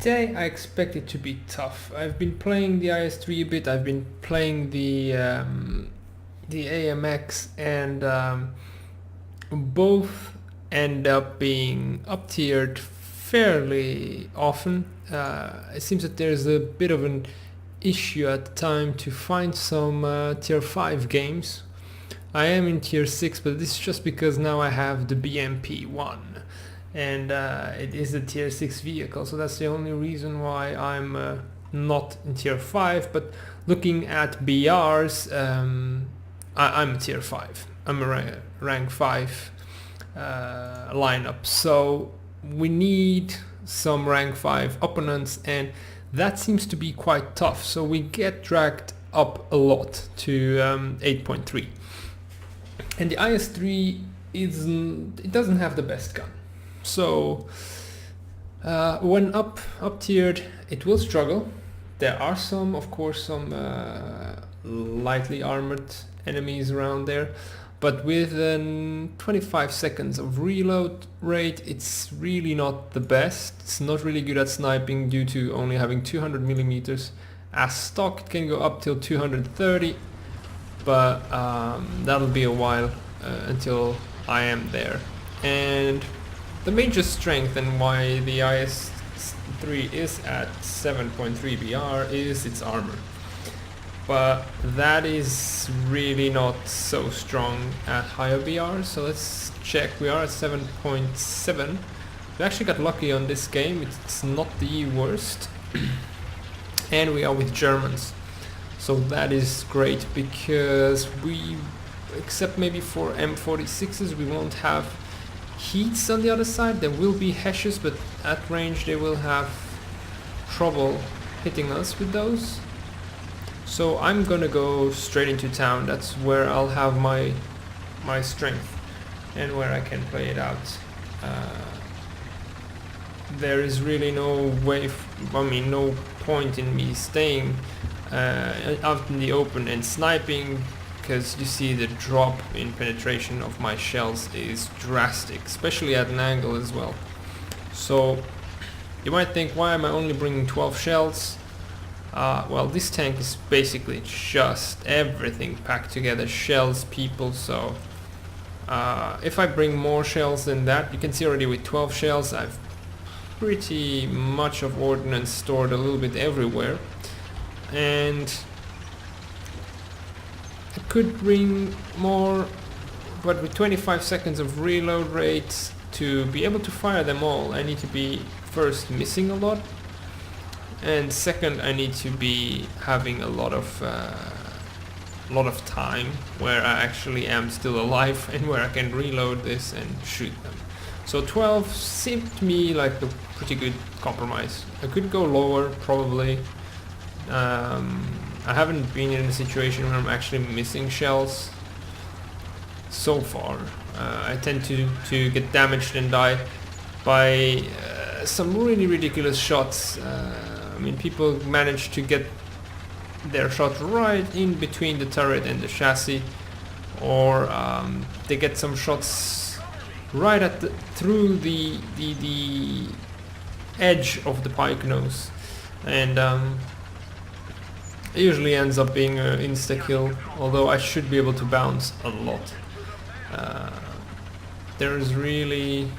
Today I expect it to be tough. I've been playing the IS3 a bit, I've been playing the AMX, and both end up being up-tiered fairly often. It seems that there's a bit of an issue at the time to find some tier 5 games. I am in tier 6, but this is just because now I have the BMP-1 and it is a tier 6 vehicle, so that's the only reason why I'm not in tier 5. But looking at BRs, I'm a tier 5. I'm a rank 5 lineup, so we need some rank 5 opponents, and that seems to be quite tough, so we get dragged up a lot to 8.3. And the IS3 it doesn't have the best gun. So when up tiered, it will struggle. There are some, of course, some lightly armored enemies around there, but with 25 seconds of reload rate, it's really not the best. It's not really good at sniping due to only having 200 millimeters. As stock, it can go up till 230, but that'll be a while until I am there. And the major strength and why the IS3 is at 7.3 BR is its armor. But that is really not so strong at higher BR, so let's check. We are at 7.7. We actually got lucky on this game, it's not the worst. And we are with Germans, so that is great because we, except maybe for M46s, we won't have heats on the other side. There will be Heshes, but at range they will have trouble hitting us with those. So I'm gonna go straight into town. That's where I'll have my strength and where I can play it out. There is really no way, no point in me staying out in the open and sniping, because you see the drop in penetration of my shells is drastic, especially at an angle as well. So you might think, why am I only bringing 12 shells? Well, this tank is basically just everything packed together, shells, people, so if I bring more shells than that, you can see already with 12 shells I've pretty much of ordnance stored a little bit everywhere, and I could bring more, but with 25 seconds of reload rate to be able to fire them all, I need to be first missing a lot, and second I need to be having a lot of time where I actually am still alive and where I can reload this and shoot them. So 12 seemed to me like a pretty good compromise. I could go lower probably. I haven't been in a situation where I'm actually missing shells so far. I tend to get damaged and die by some really ridiculous shots. People manage to get their shot right in between the turret and the chassis, or they get some shots right at through the edge of the pike nose, and it usually ends up being an insta-kill, although I should be able to bounce a lot. There's really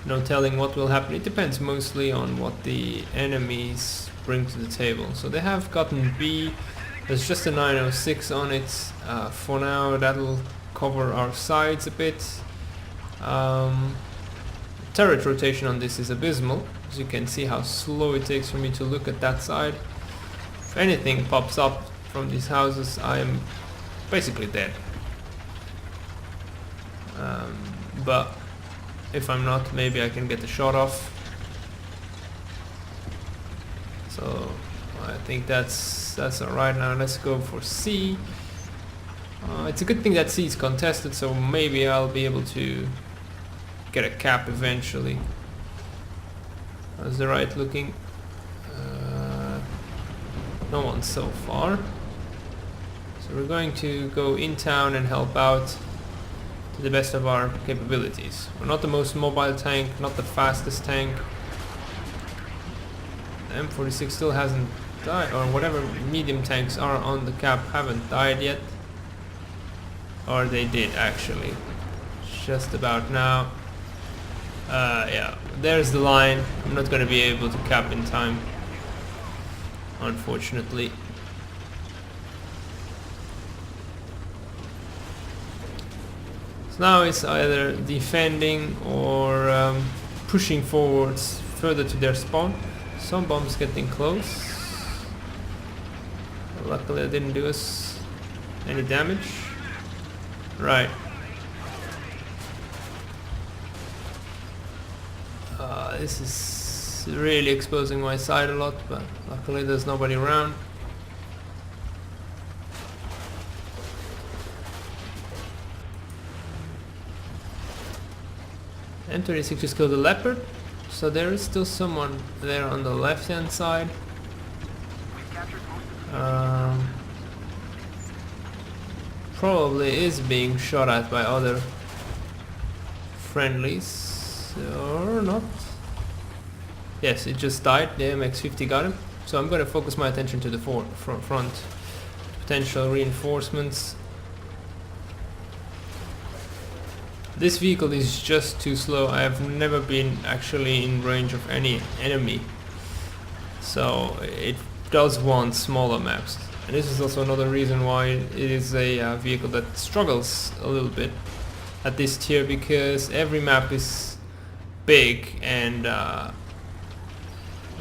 no telling what will happen. It depends mostly on what the enemies bring to the table. So they have gotten B, there's just a 906 on it. For now that'll cover our sides a bit. Turret rotation on this is abysmal, as you can see how slow it takes for me to look at that side. If anything pops up from these houses, I am basically dead. But if I'm not, maybe I can get the shot off. So I think that's alright. Now let's go for C. It's a good thing that C is contested, so maybe I'll be able to get a cap eventually. How's the right looking? No one so far. So we're going to go in town and help out to the best of our capabilities. We're not the most mobile tank, not the fastest tank, M46 still hasn't died, or whatever medium tanks are on the cap haven't died yet. Or they did actually. Just about now. Yeah, there's the line. I'm not gonna be able to cap in time, unfortunately. So now it's either defending or pushing forwards further to their spawn. Some bombs getting close. Luckily it didn't do us any damage. Right. This is really exposing my side a lot, but luckily there's nobody around. M26 just killed the leopard, so there is still someone there on the left hand side. Probably is being shot at by other friendlies, or not. Yes, it just died. The AMX-30 got him. So I'm going to focus my attention to the front. Potential reinforcements. This vehicle is just too slow. I have never been actually in range of any enemy. So it does want smaller maps. And this is also another reason why it is a vehicle that struggles a little bit at this tier, because every map is big and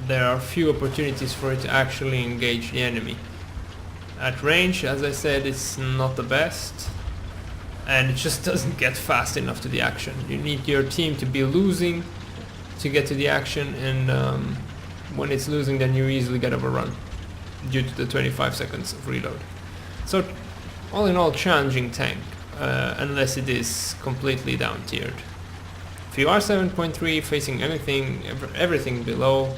there are few opportunities for it to actually engage the enemy. At range, as I said, it's not the best, and it just doesn't get fast enough to the action. You need your team to be losing to get to the action, and when it's losing, then you easily get overrun due to the 25 seconds of reload. So all in all, challenging tank, unless it is completely down tiered. If you are 7.3 facing anything, everything below,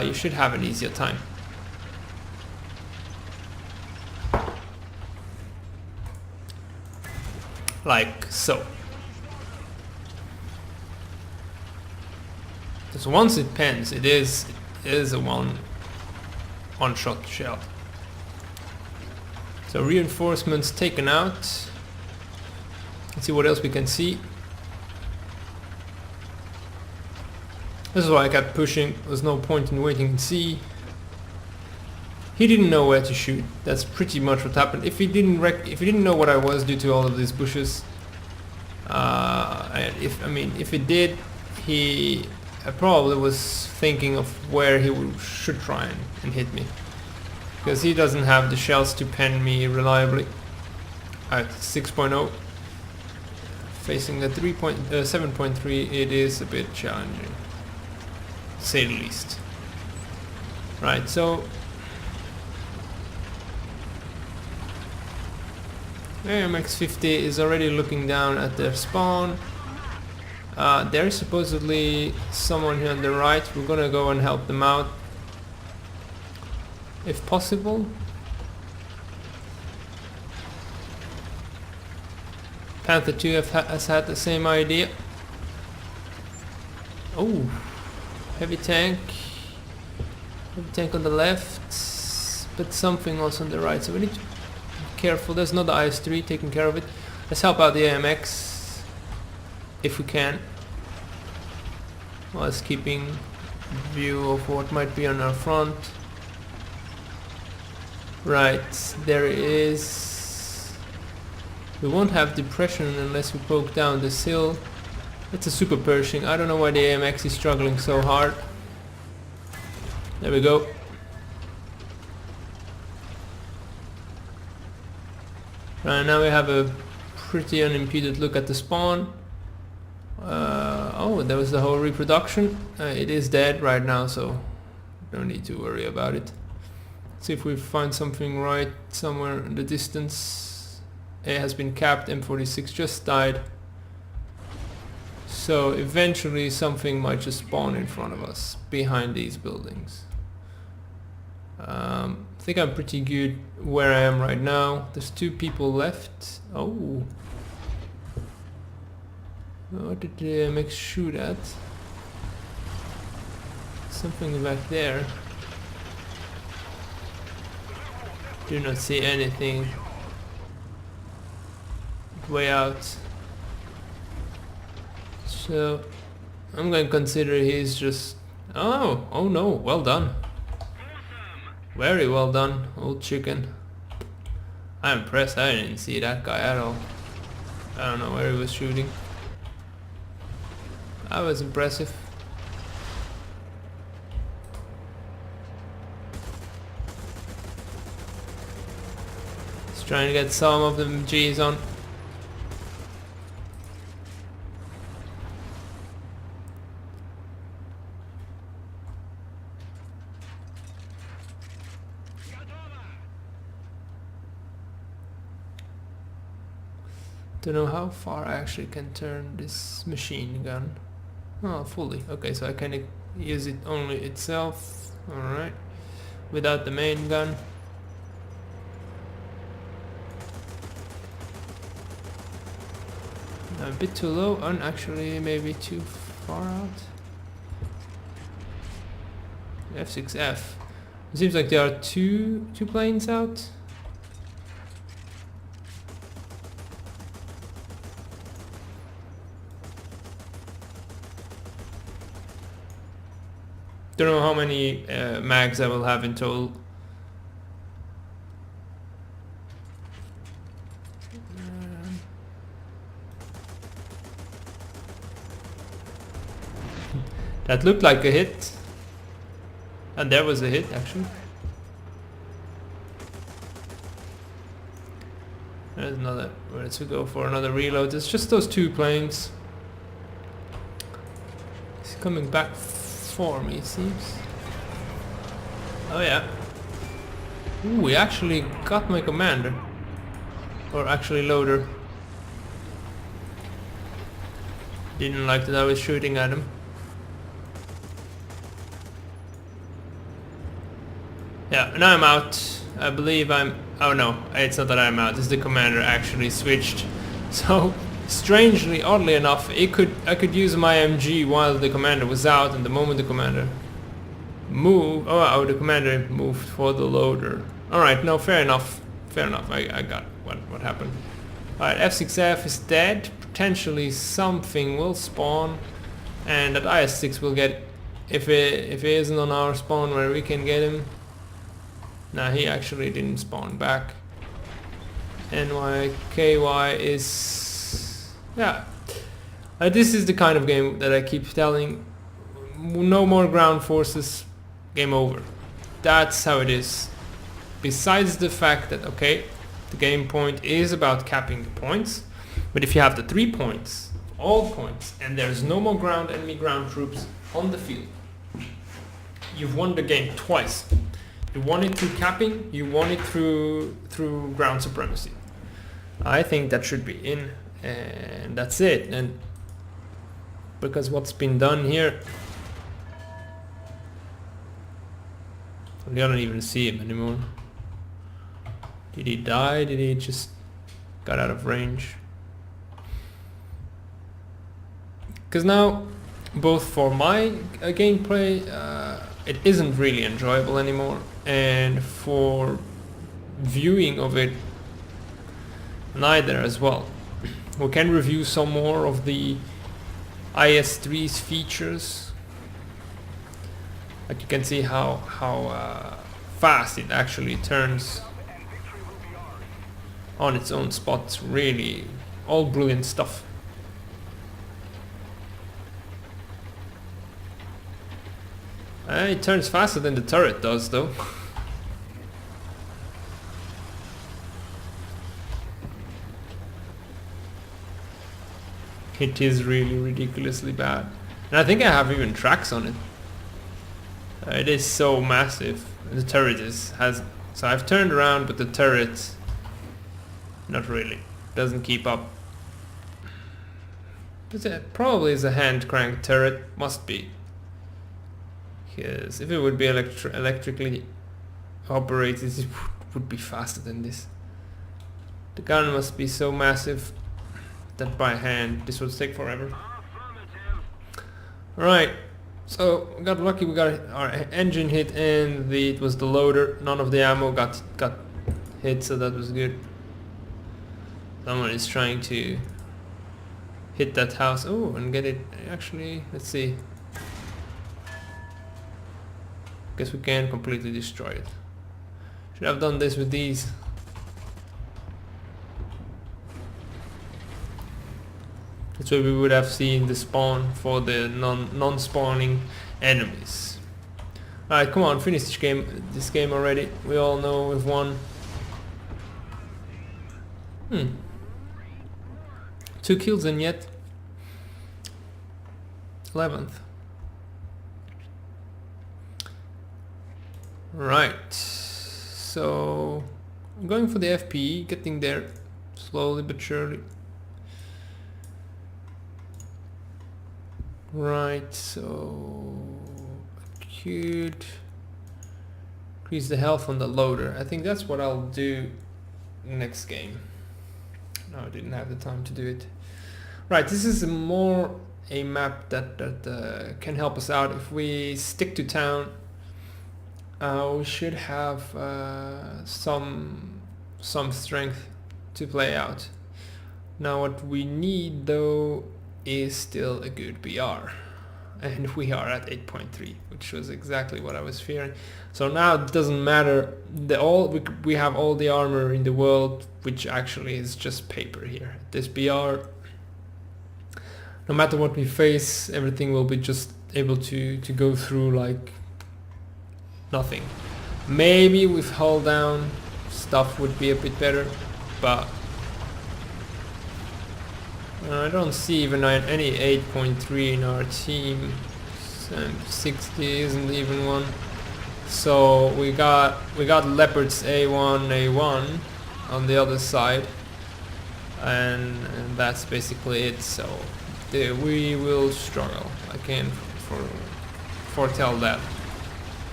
you should have an easier time. Like so. Because once it pens, it is a one-shot shell. So reinforcements taken out. Let's see what else we can see. This is why I kept pushing. There's no point in waiting and see. He didn't know where to shoot. That's pretty much what happened. If he didn't know what I was due to all of these bushes, if he did, he probably was thinking of where he should try and hit me, because he doesn't have the shells to pen me reliably. At 6.0, facing the 7.3, it is a bit challenging, to say the least. Right, so AMX-50 is already looking down at their spawn. There is supposedly someone here on the right. We're gonna go and help them out if possible. Panther 2 has had the same idea. Oh, heavy tank on the left, but something else on the right, so we need to be careful. There's another IS3 taking care of it. Let's help out the AMX if we can, whilst keeping view of what might be on our front. Right, there is... we won't have depression unless we poke down this hill. It's a super Pershing. I don't know why the AMX is struggling so hard. There we go. Right, now we have a pretty unimpeded look at the spawn. Oh, there was the whole reproduction. It is dead right now, so don't need to worry about it. Let's see if we find something right somewhere in the distance. A has been capped, M46 just died. So eventually something might just spawn in front of us, behind these buildings. I think I'm pretty good where I am right now. There's 2 people left. Oh. What did the AMX shoot at? Something back there. Do not see anything. Way out. So I'm going to consider he's just... Oh no, well done. Very well done, old chicken. I'm impressed, I didn't see that guy at all. I don't know where he was shooting. That was impressive. Just trying to get some of them G's on. Don't know how far I actually can turn this machine gun. Oh, fully. Okay, so I can use it only itself. Alright. Without the main gun. A bit too low, and actually maybe too far out. F6F. It seems like there are two planes out. Don't know how many mags I will have in total. That looked like a hit. And there was a hit actually. There's another. Let's go for another reload. It's just those two planes. He's coming back for me, it seems. Oh yeah. Ooh, we actually got my commander. Or actually loader. Didn't like that I was shooting at him. Yeah, now I'm out. I believe I'm... Oh no, it's not that I'm out. It's the commander actually switched. So, strangely, oddly enough, I could use my MG while the commander was out, and the moment the commander moved... Oh, the commander moved for the loader. Alright, no, fair enough. Fair enough, I got what happened. Alright, F6F is dead. Potentially something will spawn. And that IS-6 will get... If it isn't on our spawn where we can get him... Nah, he actually didn't spawn back. NYKY is... Yeah. This is the kind of game that I keep telling. No more ground forces. Game over. That's how it is. Besides the fact that, okay, the game point is about capping the points. But if you have the 3 points, all points, and there's no more enemy ground troops on the field, you've won the game twice. You won it through capping, you won it through ground supremacy. I think that should be in, and that's it. And because what's been done here, I don't even see him anymore. Did he die? Did he just got out of range? Because now, both for my gameplay, it isn't really enjoyable anymore, and for viewing of it, neither as well. We can review some more of the IS3's features. Like you can see how fast it actually turns on its own spots. Really, all brilliant stuff. It turns faster than the turret does, though. It is really ridiculously bad. And I think I have even tracks on it. It is so massive. The turret has... So I've turned around, but the turret... Not really. Doesn't keep up. But it probably is a hand crank turret. Must be. Because if it would be electrically operated, it would be faster than this. The gun must be so massive that by hand this would take forever. Alright, So we got lucky, we got our engine hit and it was the loader. None of the ammo got hit, so that was good. Someone is trying to hit that house. Oh, and get it. Actually, let's see. Guess we can completely destroy it. Should have done this with these. That's where we would have seen the spawn for the non-spawning enemies. Alright, come on, finish this game already. We all know we've won. 2 kills and yet 11th. Right, so I'm going for the FPE, getting there slowly but surely. Right, so acute, increase the health on the loader. I think that's what I'll do next game. No, I didn't have the time to do it. Right, this is more a map that can help us out. If we stick to town, we should have some strength to play out. Now what we need though is still a good BR, and we are at 8.3, which was exactly what I was fearing. So now it doesn't matter, we have all the armor in the world, which actually is just paper here. This BR, no matter what we face, everything will be just able to go through like nothing. Maybe with hull down stuff would be a bit better, but I don't see even any 8.3 in our team. 60 isn't even one. So we got Leopards A1 on the other side, and that's basically it. So we will struggle. I can foretell that.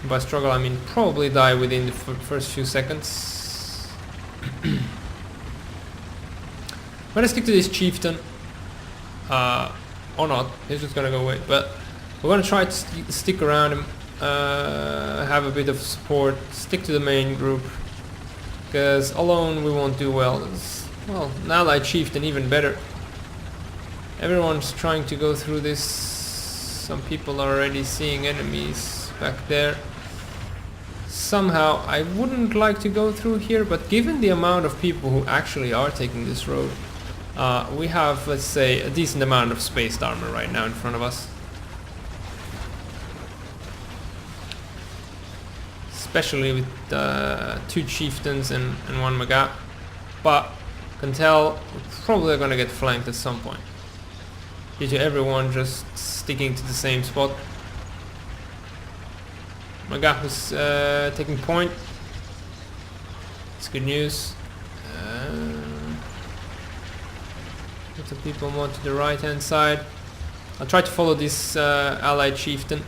By struggle I mean probably die within the first few seconds. I'm gonna stick to this chieftain. Or not, he's just gonna go away, but we're gonna try to stick around him, have a bit of support, stick to the main group, because alone we won't do well. Well, now that chieftain even better. Everyone's trying to go through this. Some people are already seeing enemies back there. Somehow I wouldn't like to go through here, but given the amount of people who actually are taking this road, we have, let's say, a decent amount of spaced armor right now in front of us. Especially with 2 chieftains and 1 Maga. But can tell we're probably gonna get flanked at some point, due to everyone just sticking to the same spot. Maga is taking point. It's good news. Get the people more to the right hand side. I'll try to follow this allied chieftain.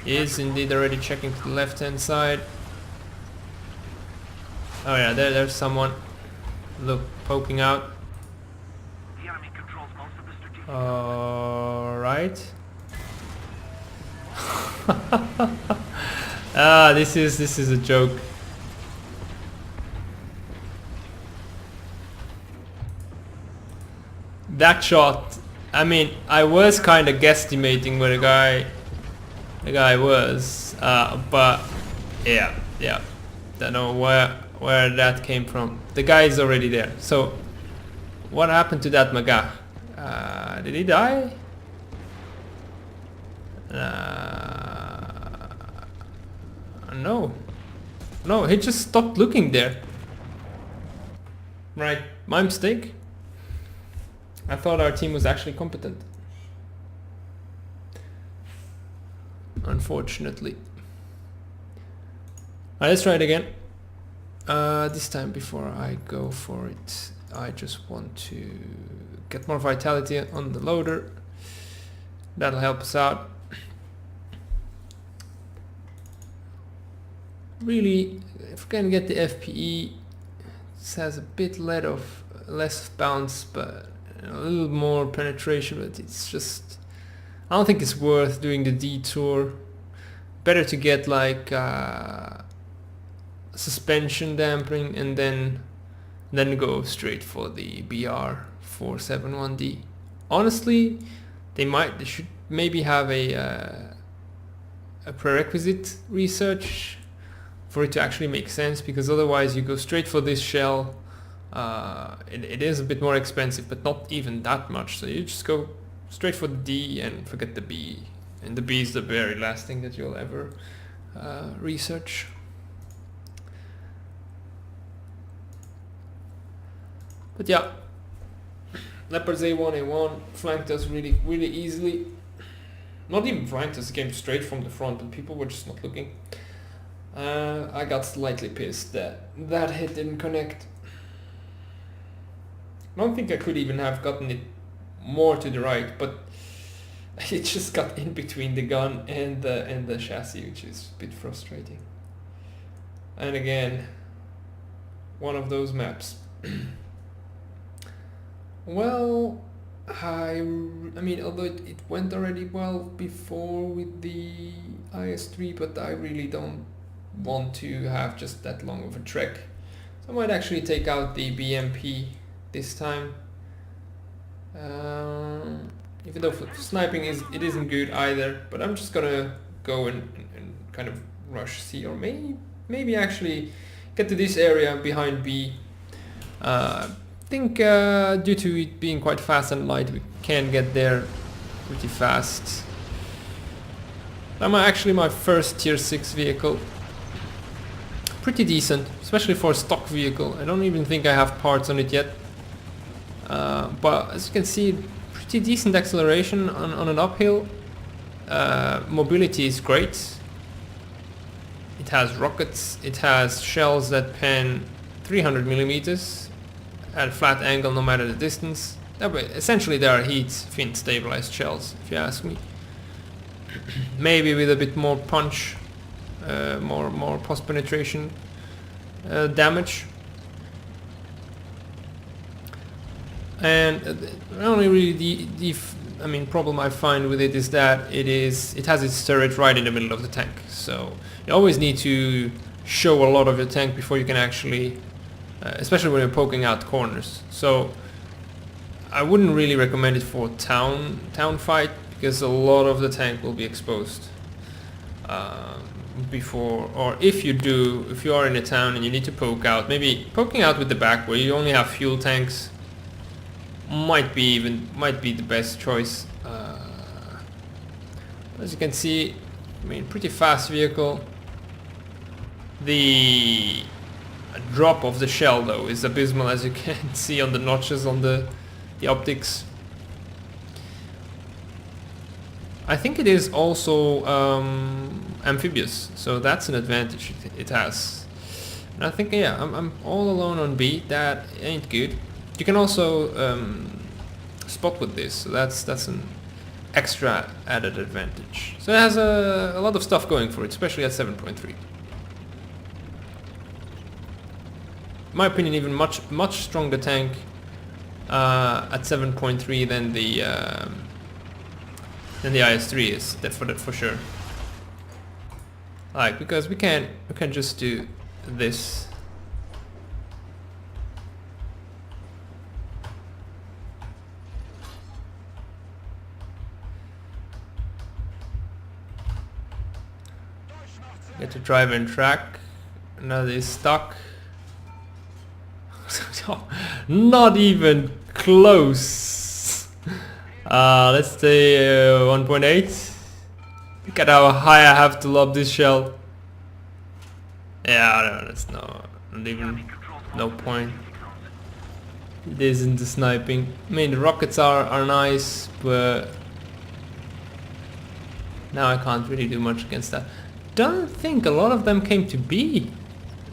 He is indeed already checking to the left hand side. Oh yeah, there's someone. Look, poking out. Alright. This is a joke. That shot, I mean, I was kind of guesstimating where the guy was, but yeah, don't know where that came from. The guy is already there. So what happened to that Maga? Did he die? No, he just stopped looking there. Right, my mistake. I thought our team was actually competent. Unfortunately. Alright, let's try it again. This time, before I go for it, I just want to get more vitality on the loader. That'll help us out. Really, if we can get the FPE, it has a bit less bounce, but a little more penetration, but it's just I don't think it's worth doing the detour. Better to get like suspension dampening and then go straight for the BR471D. Honestly, they should maybe have a prerequisite research for it to actually make sense, because otherwise you go straight for this shell. It is a bit more expensive, but not even that much. So you just go straight for the D and forget the B. And the B is the very last thing that you'll ever research. But yeah, Leopards A1 flanked us really easily. Not even flanked us, came straight from the front, but people were just not looking. I got slightly pissed that that hit didn't connect. I don't think I could even have gotten it more to the right, but it just got in between the gun and the chassis, which is a bit frustrating. And again, one of those maps. Well, I mean, although it went already well before with the IS3, but I really don't want to have just that long of a trek. So I might actually take out the BMP this time. Even though for sniping it isn't good either, but I'm just gonna go and kind of rush C, or maybe actually get to this area behind B. I think due to it being quite fast and light, we can get there pretty fast. Actually my first tier 6 vehicle. Pretty decent, especially for a stock vehicle. I don't even think I have parts on it yet. But as you can see, pretty decent acceleration on an uphill. Mobility is great. It has rockets, it has shells that pan 300 millimeters at a flat angle no matter the distance. Essentially they are heat fin stabilized shells, if you ask me. Maybe with a bit more punch, more post penetration damage. And the only really problem I find with it is that it has its turret right in the middle of the tank. So you always need to show a lot of your tank before you can actually, especially when you're poking out corners. So I wouldn't really recommend it for town fight, because a lot of the tank will be exposed before, or if you are in a town and you need to poke out, maybe poking out with the back where you only have fuel tanks might be the best choice. As you can see, pretty fast vehicle. The drop of the shell though is abysmal, as you can see on the notches on the optics. I think it is also amphibious, so that's an advantage it has. And I think, yeah, I'm all alone on B. That ain't good. You can also spot with this, so that's an extra added advantage. So it has a lot of stuff going for it, especially at 7.3. In my opinion, even much stronger tank at 7.3 than the IS3 is. That for sure. Like, because we can just do this. Get to drive and track. Another is stuck. Not even close. Let's say 1.8. Look at how high I have to lob this shell. Yeah, no, that's not even no point. It isn't the sniping. The rockets are nice, but now I can't really do much against that. Don't think a lot of them came to B,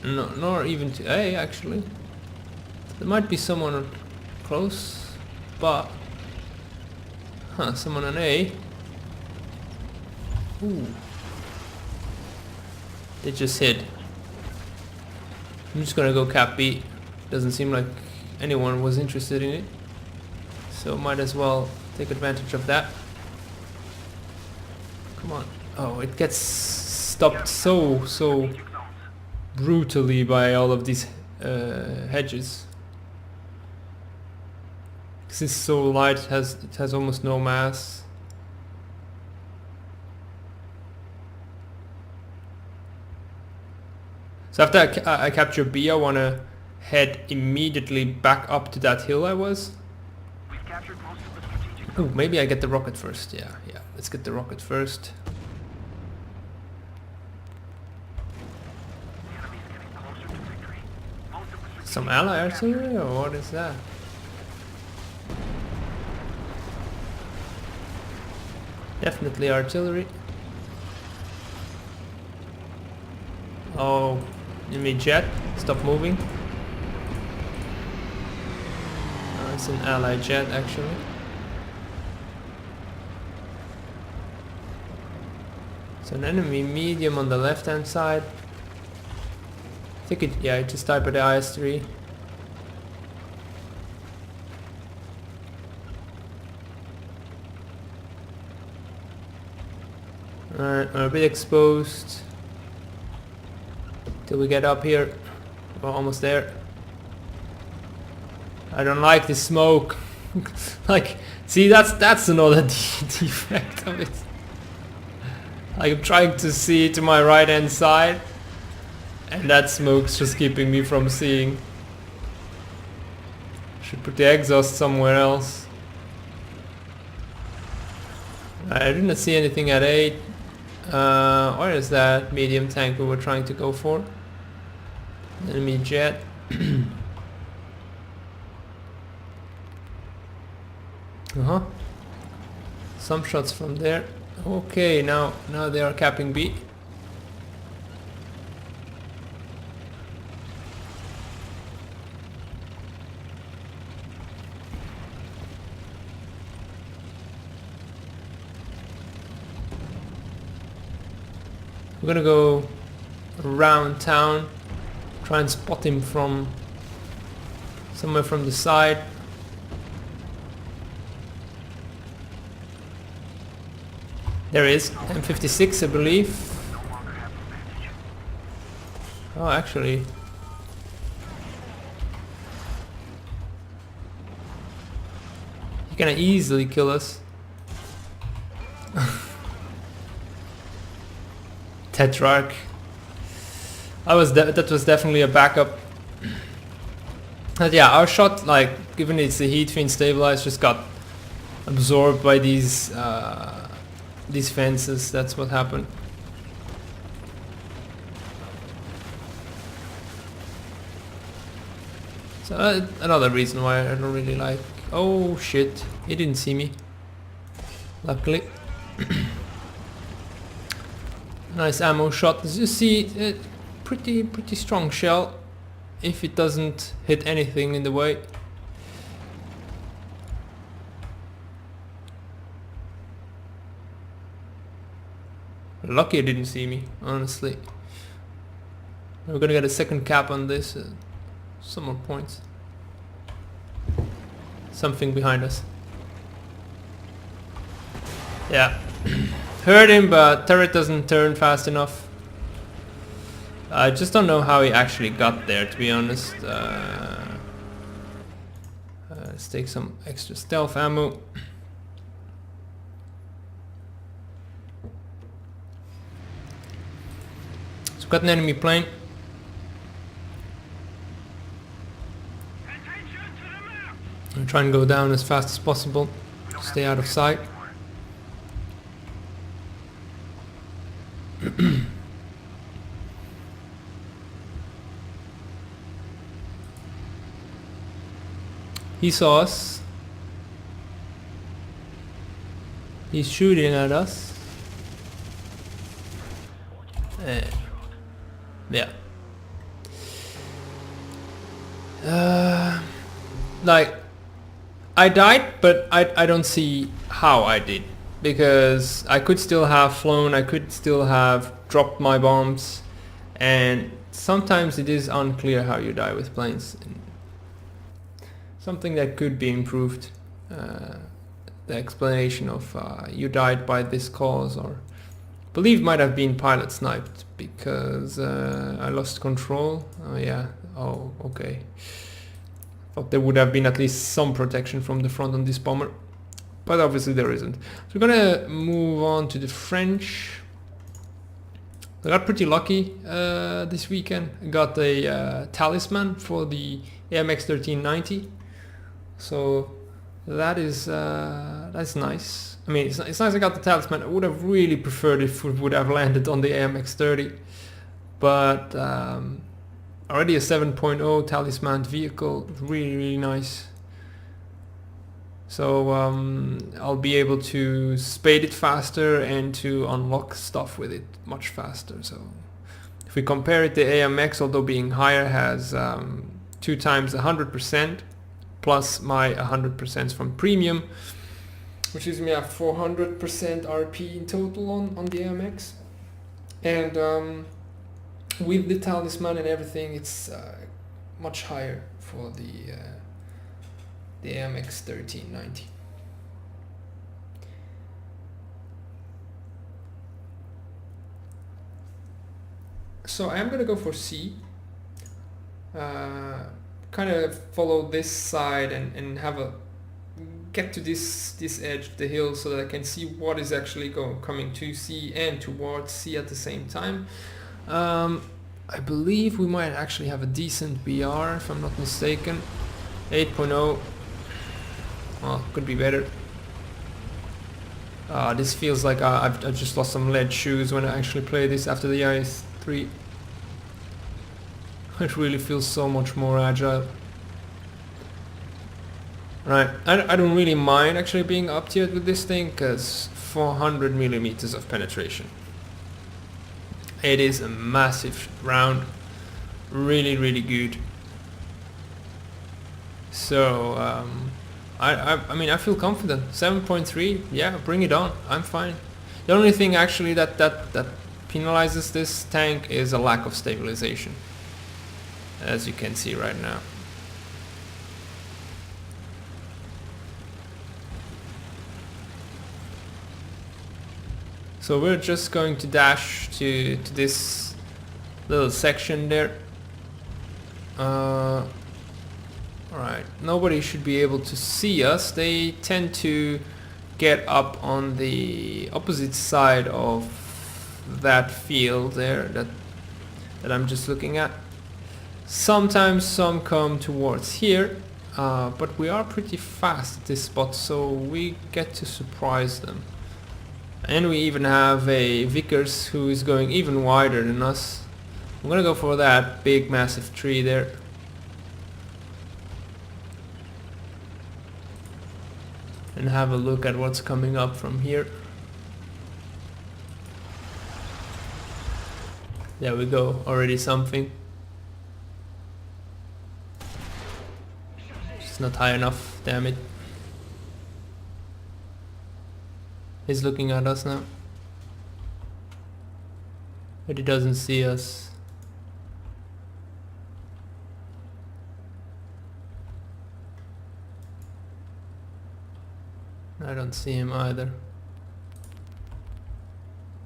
nor even to A actually. There might be someone close, but someone on A. Ooh, they just hid. I'm just gonna go cap B. Doesn't seem like anyone was interested in it, so might as well take advantage of that. on. Oh, it gets stopped so brutally by all of these hedges. Because it's so light, it has almost no mass. So after I capture B, I want to head immediately back up to that hill I was. Oh, maybe I get the rocket first. Yeah, let's get the rocket first. Some ally artillery, or what is that? Definitely artillery. Oh, enemy jet, stop moving. Oh, it's an ally jet actually. So an enemy medium on the left hand side. I think it just died by the IS3. Alright, we're a bit exposed. Till we get up here. We're almost there. I don't like the smoke. Like, see, that's another defect of it. Like, I'm trying to see to my right hand side, and that smoke's just keeping me from seeing. Should put the exhaust somewhere else. I didn't see anything at 8. Where is that medium tank we were trying to go for? Enemy jet. Some shots from there. Okay, now they are capping B. We're gonna go around town, try and spot him from somewhere from the side. There is M56, I believe. Oh, actually. He can easily kill us. Tetrarch. That was definitely a backup. But yeah, our shot, like, given it's the heat fiend stabilized, just got absorbed by these fences. That's what happened. So another reason why I don't really like. Oh shit! He didn't see me. Luckily. Nice ammo shot. As you see, pretty strong shell. If it doesn't hit anything in the way. Lucky it didn't see me, honestly. We're gonna get a second cap on this. Some more points. Something behind us. Yeah. Heard him, but turret doesn't turn fast enough. I just don't know how he actually got there, to be honest. Let's take some extra stealth ammo. So we've got an enemy plane. I'm trying to go down as fast as possible. Stay out of sight. He saw us. He's shooting at us. Yeah. Like, I died, but I don't see how I did. Because I could still have flown, I could still have dropped my bombs. And sometimes it is unclear how you die with planes. Something that could be improved. The explanation of you died by this cause, or Believe might have been pilot sniped because I lost control. Oh yeah. Oh, okay. Thought there would have been at least some protection from the front on this bomber, but obviously there isn't. So we're gonna move on to the French. I got pretty lucky this weekend. I got a talisman for the AMX-30, so that is that's nice. I mean, it's nice I got the talisman. I would have really preferred if it would have landed on the AMX-30, but already a 7.0 talisman vehicle, really nice. So I'll be able to spade it faster and to unlock stuff with it much faster. So if we compare it, the AMX, although being higher, has 2 times 100% plus my 100% from premium, which gives me a 400% RP in total on the AMX. And with the talisman and everything, it's much higher for the AMX-30. So I'm gonna go for C. Kind of follow this side and have a get to this edge of the hill so that I can see what is actually coming to C and towards C at the same time. I believe we might actually have a decent BR if I'm not mistaken. 8.0. Well, could be better. This feels like I've just lost some lead shoes when I actually play this after the IS3. It really feels so much more agile. Right, I don't really mind actually being up tiered with this thing, because 400 millimeters of penetration. It is a massive round, really good. So I mean, I feel confident. 7.3, yeah, bring it on. I'm fine. The only thing actually that penalizes this tank is a lack of stabilization, as you can see right now. So we're just going to dash to this little section there. Alright, nobody should be able to see us. They tend to get up on the opposite side of that field there that I'm just looking at. Sometimes some come towards here, but we are pretty fast at this spot, so we get to surprise them. And we even have a Vickers who is going even wider than us. I'm gonna go for that big massive tree there. And have a look at what's coming up from here. There we go, already something. It's not high enough, damn it. He's looking at us now. But he doesn't see us. I don't see him either.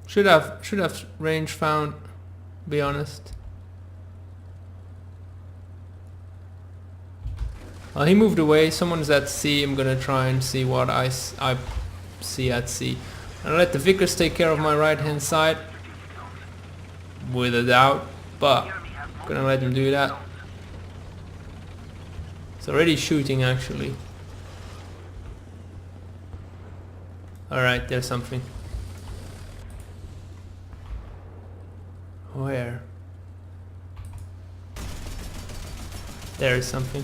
Should have range found, be honest. He moved away. Someone's at C. I'm gonna try and see what I see at C. I'll let the Vickers take care of my right hand side, with a doubt, but I'm gonna let him do that. It's already shooting actually. Alright, there's something. Where? There is something.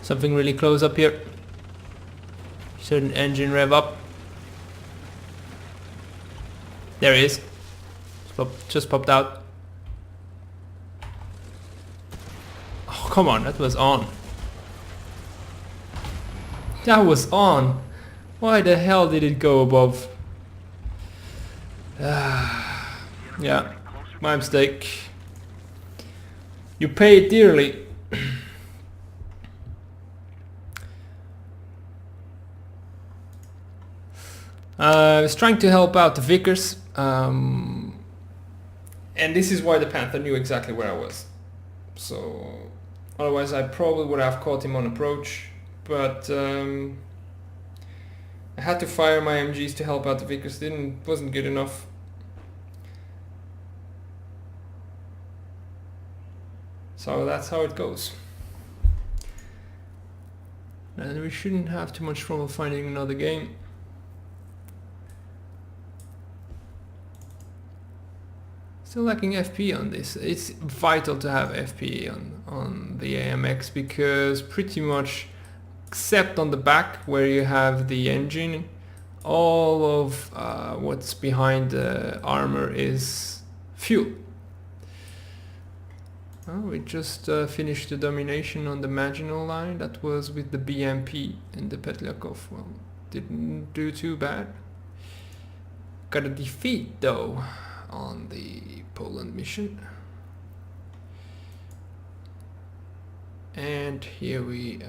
Something really close up here. Certain engine rev up. There he is. Just popped out. Oh, come on, that was on. That was on. Why the hell did it go above? Yeah, my mistake. You pay it dearly. I was trying to help out the Vickers, and this is why the Panther knew exactly where I was. So otherwise I probably would have caught him on approach, but I had to fire my MGs to help out the Vickers. Wasn't good enough. So that's how it goes. And we shouldn't have too much trouble finding another game. Still lacking FP on this. It's vital to have FP on the AMX, because pretty much, except on the back where you have the engine, all of what's behind the armor is fuel. Oh, we just finished the domination on the Maginot line. That was with the BMP and the Petlyakov. Well, didn't do too bad. Got a defeat though on the Poland mission. And here we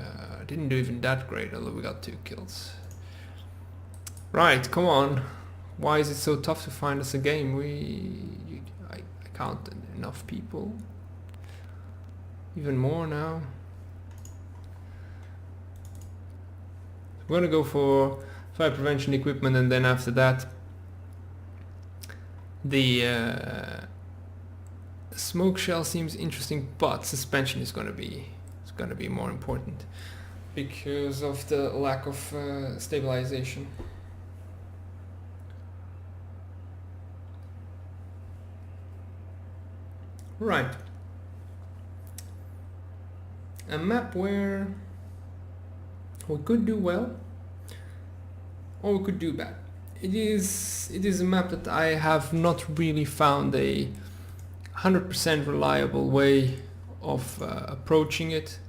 didn't do even that great, although we got 2 kills. Right, come on. Why is it so tough to find us a game? I counted enough people. Even more now. We're gonna go for fire prevention equipment, and then after that the smoke shell seems interesting, but suspension is gonna be more important because of the lack of stabilization. Right. A map where we could do well or we could do bad. It is a map that I have not really found a 100% reliable way of approaching it.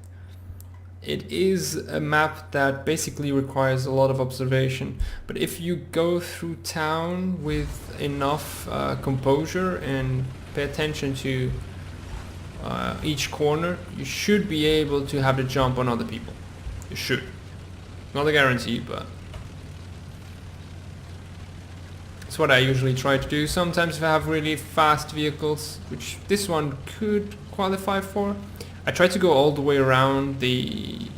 It is a map that basically requires a lot of observation, but if you go through town with enough composure and pay attention to each corner, you should be able to have the jump on other people. You should. Not a guarantee, but it's what I usually try to do. Sometimes if I have really fast vehicles, which this one could qualify for, I try to go all the way around the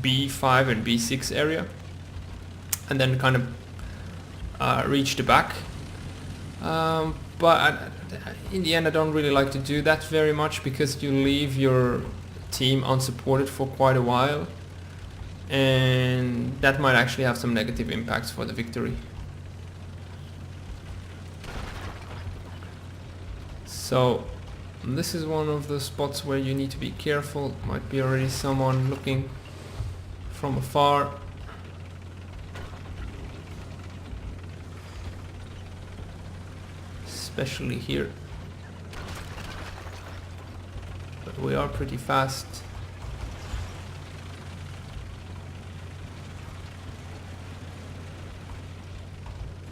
B5 and B6 area and then kind of reach the back. But in the end I don't really like to do that very much, because you leave your team unsupported for quite a while, and that might actually have some negative impacts for the victory. So this is one of the spots where you need to be careful. Might be already someone looking from afar. Especially here. But we are pretty fast.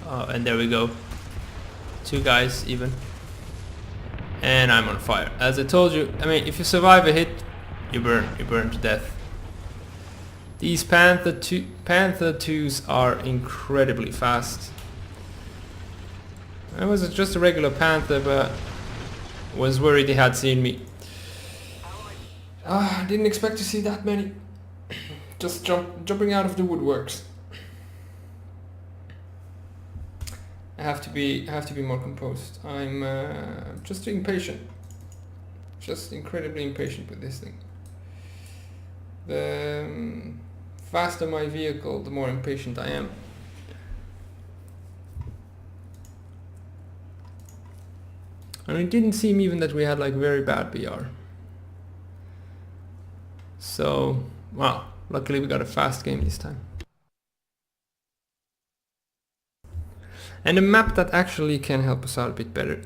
Oh, and there we go. 2 guys even. And I'm on fire. As I told you, I mean, if you survive a hit, you burn to death. These Panther 2s are incredibly fast. I was just a regular Panther, but was worried he had seen me. I didn't expect to see that many. Just jumping out of the woodworks. I have to be more composed. I'm just impatient. Just incredibly impatient with this thing. The faster my vehicle, the more impatient I am. And it didn't seem even that we had like very bad BR. So, well, luckily we got a fast game this time. And a map that actually can help us out a bit better.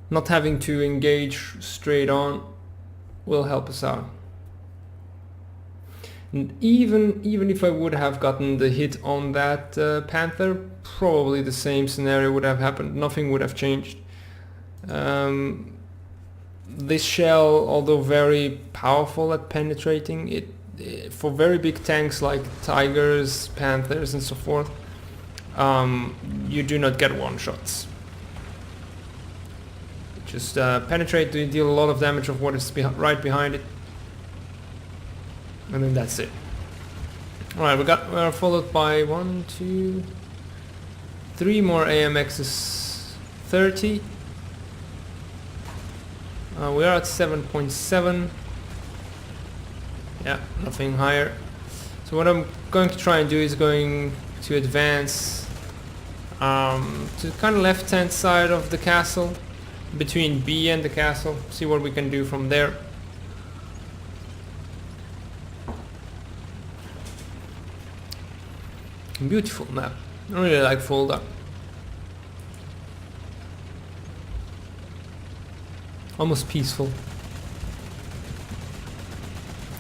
Not having to engage straight on will help us out. And even if I would have gotten the hit on that Panther, probably the same scenario would have happened. Nothing would have changed. This shell, although very powerful at penetrating, for very big tanks like Tigers, Panthers and so forth, you do not get one-shots. Just penetrate, deal a lot of damage of what is right behind it, and then that's it. Alright, we're followed by 1, 2, 3 more AMX-30. We are at 7.7. Yeah, nothing higher. So what I'm going to try and do is going to advance to the kind of left-hand side of the castle, between B and the castle, see what we can do from there. Beautiful map. I really like Fulda. Almost peaceful.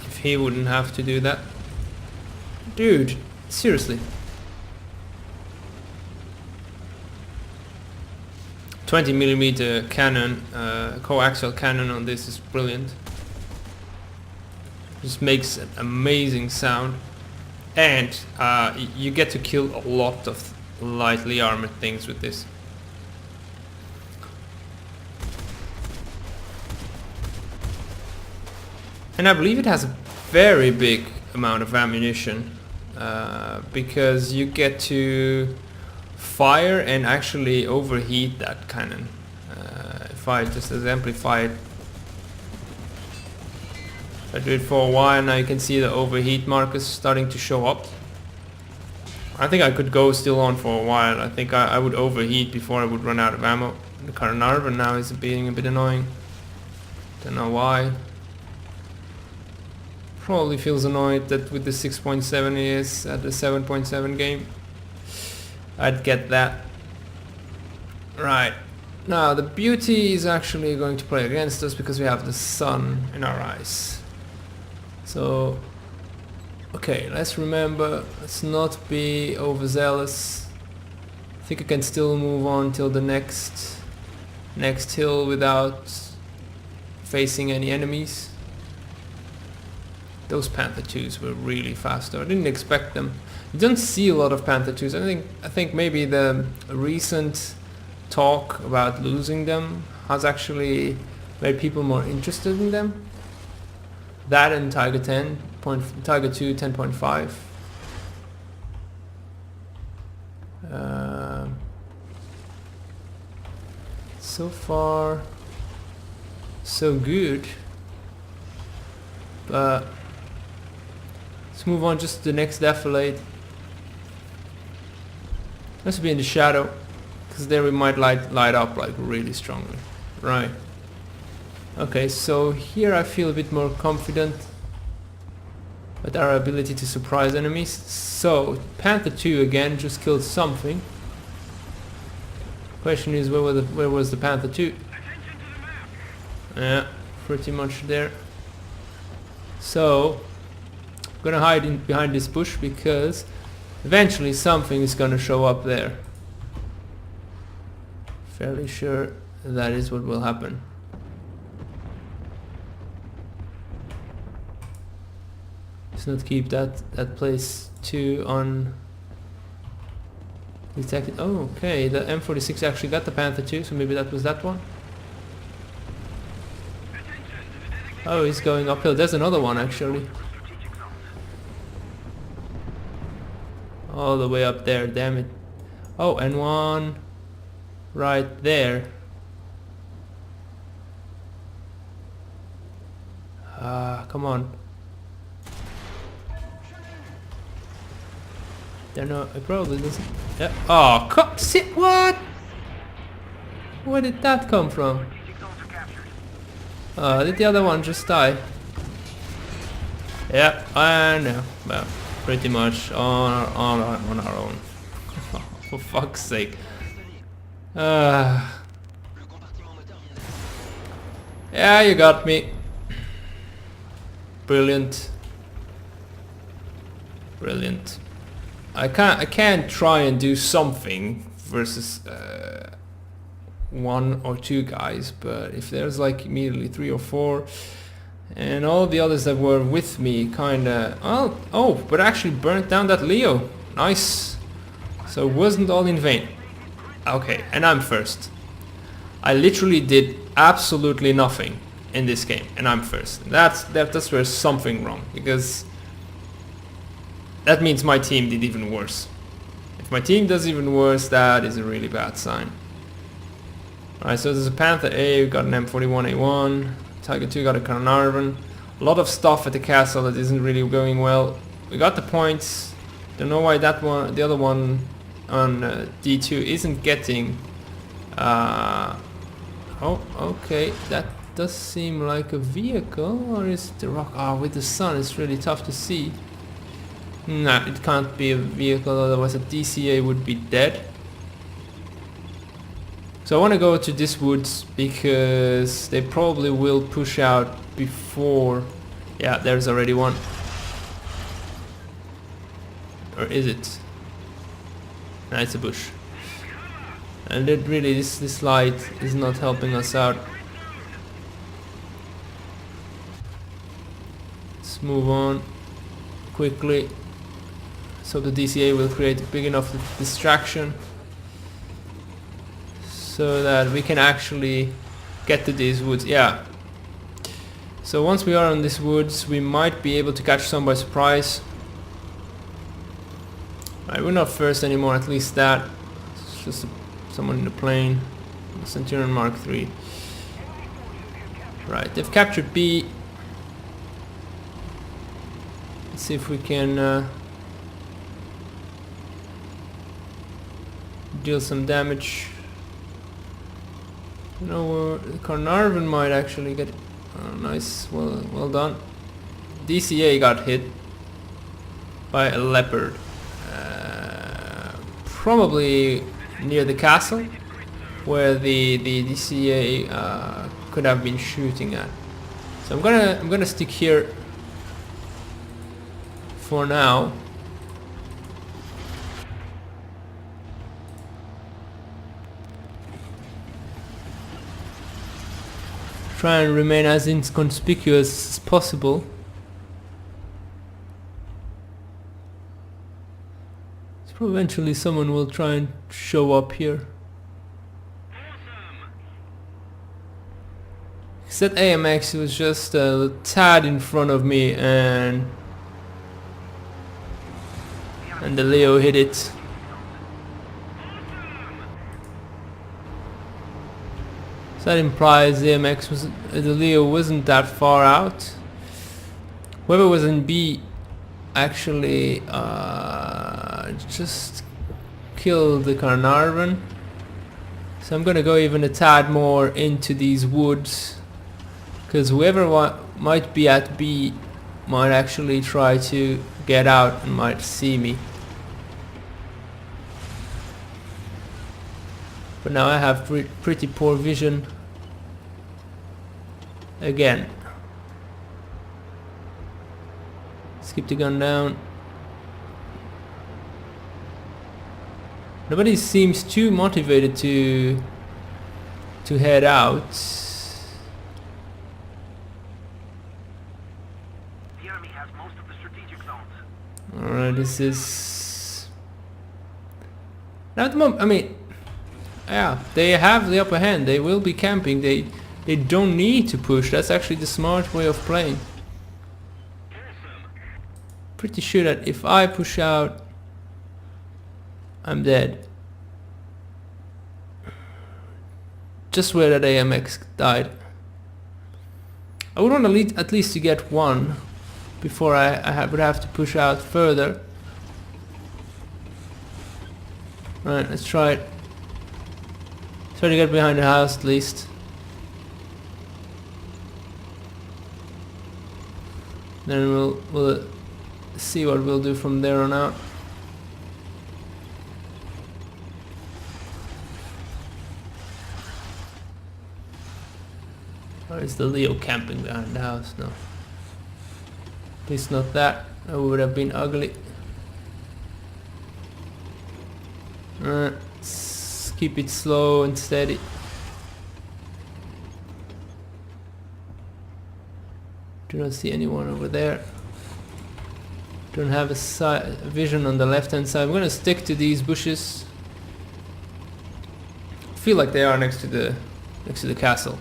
If he wouldn't have to do that. Dude, seriously. 20mm cannon, coaxial cannon on this is brilliant. Just makes an amazing sound. And you get to kill a lot of lightly armored things with this. And I believe it has a very big amount of ammunition, because you get to fire and actually overheat that cannon. If I just exemplify it, I do it for a while, now you can see the overheat markers starting to show up. I think I could go still on for a while. I think I would overheat before I would run out of ammo. The Carnarvon now is being a bit annoying. Don't know why. Probably feels annoyed that with the 6.7 he is at the 7.7 game. I'd get that. Right. Now the beauty is actually going to play against us because we have the sun in our eyes. So, okay, let's remember, let's not be overzealous. I think I can still move on till the next hill without facing any enemies. Those Panther 2s were really fast though. I didn't expect them. You don't see a lot of Panther 2s. I think maybe the recent talk about losing them has actually made people more interested in them. That and Tiger 2 10.5. So far so good, but let's move on just to the next defilade. Let's be in the shadow, because there we might light up like really strongly. Right. Okay, so here I feel a bit more confident with our ability to surprise enemies. So Panther 2 again just killed something. Question is, where was the Panther 2? Yeah, pretty much there. So I'm gonna hide behind this bush because eventually something is gonna show up there. Fairly sure that is what will happen. Let's not keep that place too undetected. Oh, okay, the M46 actually got the Panther 2, so maybe that was that one. Oh, he's going uphill. There's another one actually. All the way up there, damn it. Oh, and one right there. Come on. No, it probably doesn't. Yeah. Oh, sit. What? Where did that come from? Did the other one just die? Yeah, I know. Well, pretty much on our own. For fuck's sake. Yeah, you got me. Brilliant. Brilliant. I can try and do something versus 1 or 2 guys, but if there's like immediately 3 or 4, And all the others that were with me kinda... Oh, but actually burnt down that Leo. Nice. So it wasn't all in vain. Okay, and I'm first. I literally did absolutely nothing in this game, and I'm first. That's where something wrong, because that means my team did even worse. If my team does even worse, that is a really bad sign. Alright, so there's a Panther A, we got an M41A1, Tiger 2 got a Carnarvon. A lot of stuff at the castle that isn't really going well. We got the points. Don't know why that one, the other one on D2 isn't getting... oh, okay, that does seem like a vehicle, or is it the rock? Ah, with the sun it's really tough to see. Nah, it can't be a vehicle, otherwise a DCA would be dead. So I want to go to this woods because they probably will push out before... Yeah, there's already one. Or is it? Nah, it's a bush. And it really, this light is not helping us out. Let's move on quickly. So the DCA will create a big enough distraction so that we can actually get to these woods. Yeah. So once we are on these woods, we might be able to catch some by surprise. Right, we're not first anymore, at least that. It's just someone in the plane. Centurion Mark III. Right, they've captured B. Let's see if we can deal some damage. You know, Carnarvon might actually get... Oh, nice, well done. DCA got hit by a leopard. Probably near the castle, where the DCA could have been shooting at. So I'm gonna stick here for now. Try and remain as inconspicuous as possible. So eventually someone will try and show up here. Because that AMX was just a tad in front of me, and the Leo hit it. So that implies the AMX was, the Leo wasn't that far out. Whoever was in B actually just killed the Carnarvon. So I'm gonna go even a tad more into these woods, because whoever might be at B might actually try to get out and might see me. But now I have pretty poor vision again. Let's keep the gun down. Nobody seems too motivated to head out. The enemy has most of the strategic zones. Alright, this is... Now at the moment, I mean, yeah, they have the upper hand. They will be camping. They don't need to push. That's actually the smart way of playing. Pretty sure that if I push out, I'm dead. Just where that AMX died. I would want at least to get one before I would have to push out further. Right, let's try it. Try to get behind the house at least. Then we'll see what we'll do from there on out. Or is the Leo camping behind the house? No. At least not that. That would have been ugly. Alright, let's keep it slow and steady. Do not see anyone over there. Don't have a vision on the left hand side. I'm gonna stick to these bushes. Feel like they are next to the castle.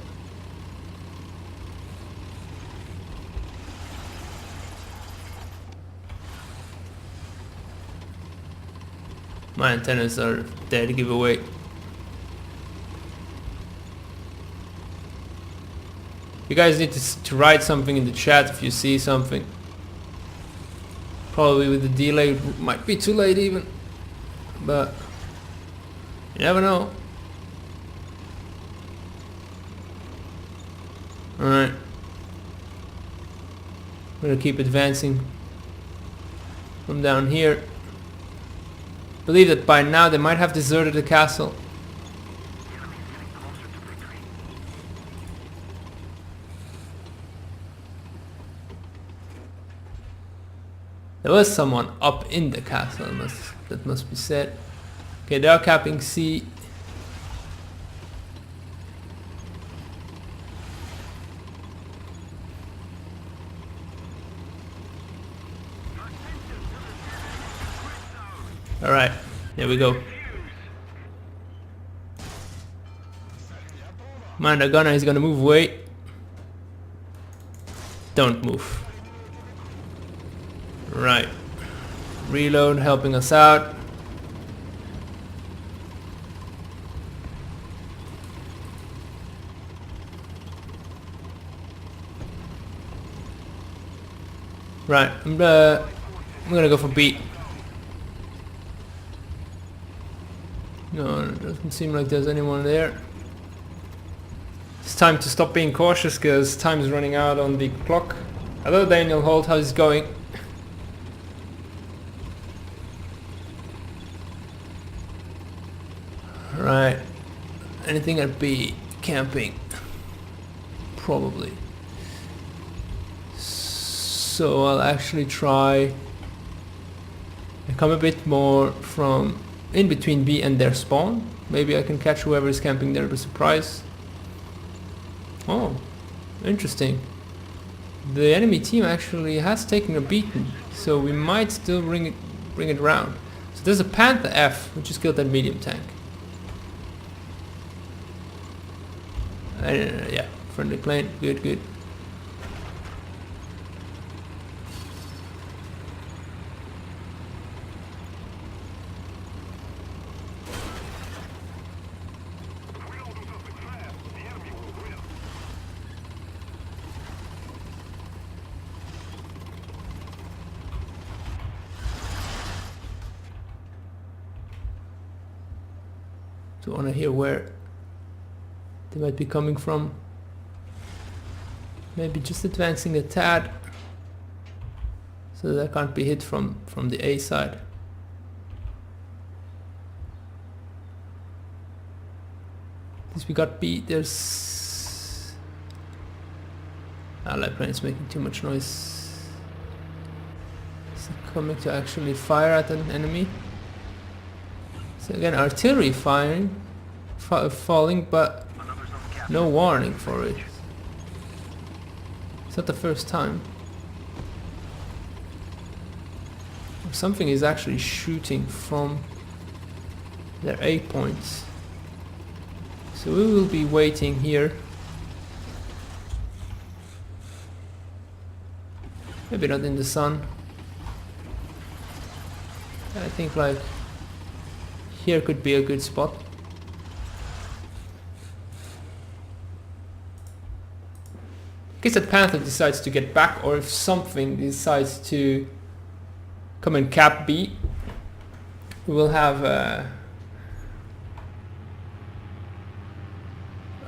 My antennas are there to give away. You guys need to write something in the chat if you see something. Probably with the delay it might be too late even, but you never know. Alright. I'm gonna keep advancing from down here. Believe that by now they might have deserted the castle. The enemy's getting closer to victory. There was someone up in the castle, that must be said. Okay, they are capping C. Alright, here we go. Man, the gunner is gonna move away. Don't move. Right. Reload helping us out. Right, I'm gonna go for B. No, it doesn't seem like there's anyone there. It's time to stop being cautious because time is running out on the clock. Hello Daniel Holt, how's it going? Right, anything at B? Camping. Probably. So I'll actually try and come a bit more from in between B and their spawn. Maybe I can catch whoever is camping there by surprise. Oh, interesting. The enemy team actually has taken a beating, so we might still bring it around. So there's a Panther F, which just killed that medium tank. Yeah, friendly plane, good, good. So I want to hear where they might be coming from. Maybe just advancing a tad so that I can't be hit from the A side. At least we got B. There's allied plane's making too much noise. Is it coming to actually fire at an enemy? So again, artillery firing, falling, but no warning for it. It's not the first time. Something is actually shooting from their A points. So we will be waiting here. Maybe not in the sun. I think like here could be a good spot. In case that Panther decides to get back, or if something decides to come and cap B, we will have a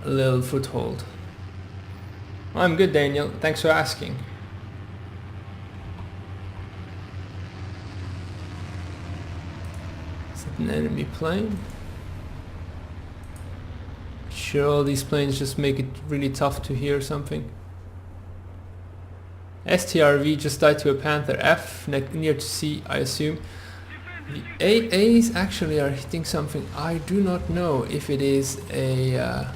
little foothold. I'm good, Daniel. Thanks for asking. Is that an enemy plane? Sure, all these planes just make it really tough to hear something. STRV just died to a Panther F, near to C, I assume. The AAs actually are hitting something. I do not know if it is a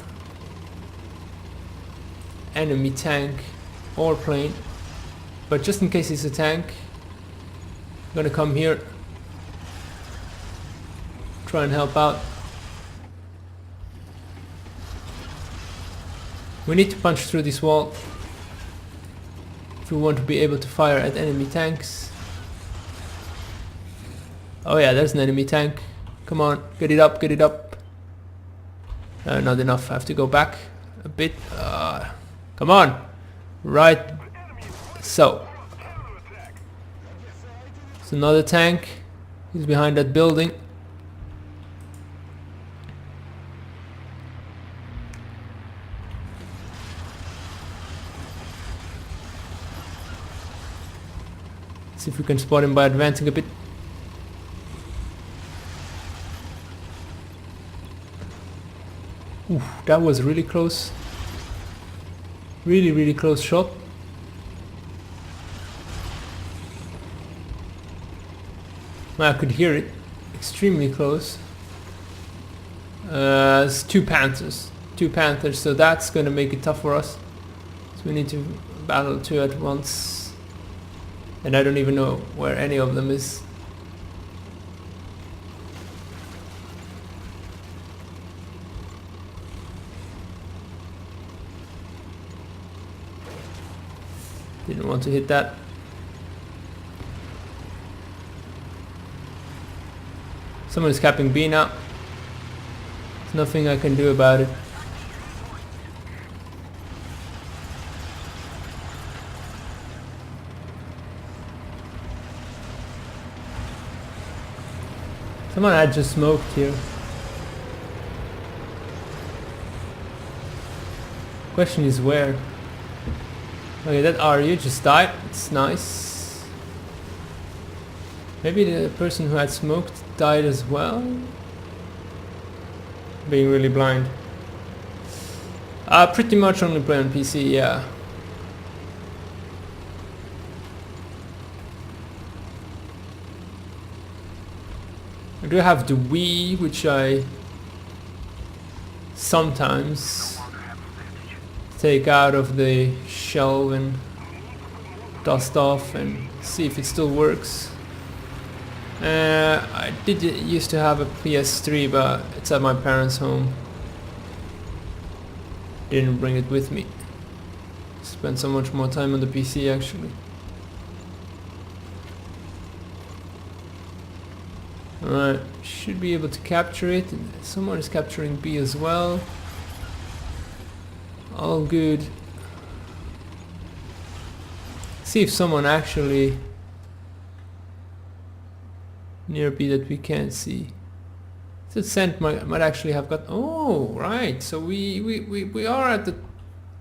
enemy tank or plane. but just in case he's a tank, I'm gonna come here, try and help out. We need to punch through this wall if we want to be able to fire at enemy tanks. Oh yeah, there's an enemy tank. Come on, get it up, get it up. Not enough, I have to go back a bit. Come on! Right, so. It's another tank. He's behind that building. See if we can spot him by advancing a bit. Oof, that was really close. Really close shot. I could hear it. Extremely close. It's two panthers. So that's gonna make it tough for us. So we need to battle two at once. And I don't even know where any of them is. Didn't want to hit that. Someone is capping B now. There's nothing I can do about it. Someone had just smoked here. Question is where? Okay, that RU just died. It's nice. Maybe the person who had smoked died as well? Being really blind. Pretty much only play on PC, yeah. I do have the Wii, which I sometimes take out of the shelf and dust off and see if it still works. I did used to have a PS3, but it's at my parents' home. Didn't bring it with me. Spent so much more time on the PC actually. Alright, should be able to capture it. Someone is capturing B as well. All good. See if someone actually near B that we can't see. The scent might actually have got. Oh, right. So we are at the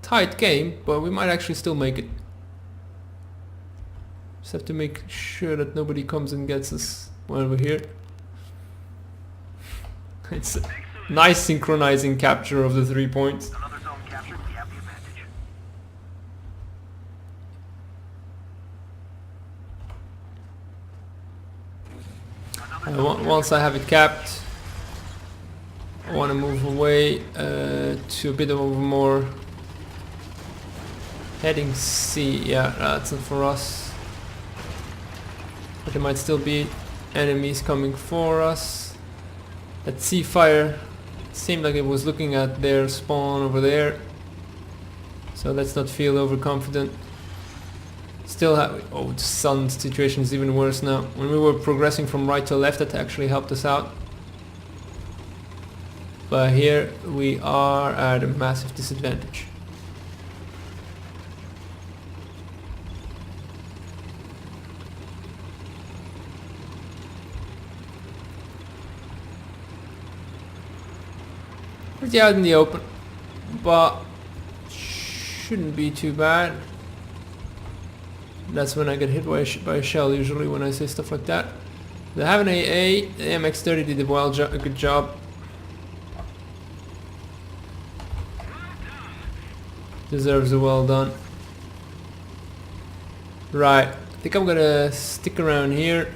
tight game, but we might actually still make it. Just have to make sure that nobody comes and gets us while we're here. It's a nice synchronizing capture of the 3 points. Another zone captured, we have the advantage. Once I have it capped, I want to move away to a bit of a more heading C. Yeah, that's not for us. But there might still be enemies coming for us. That C fire seemed like it was looking at their spawn over there. So let's not feel overconfident. Still have. Oh, the sun situation is even worse now. When we were progressing from right to left, that actually helped us out. But here we are at a massive disadvantage. Pretty out in the open, but shouldn't be too bad. That's when I get hit by a shell usually when I say stuff like that. They have an AA. The AMX-30 did a good job. Deserves a well done. Right, I think I'm gonna stick around here.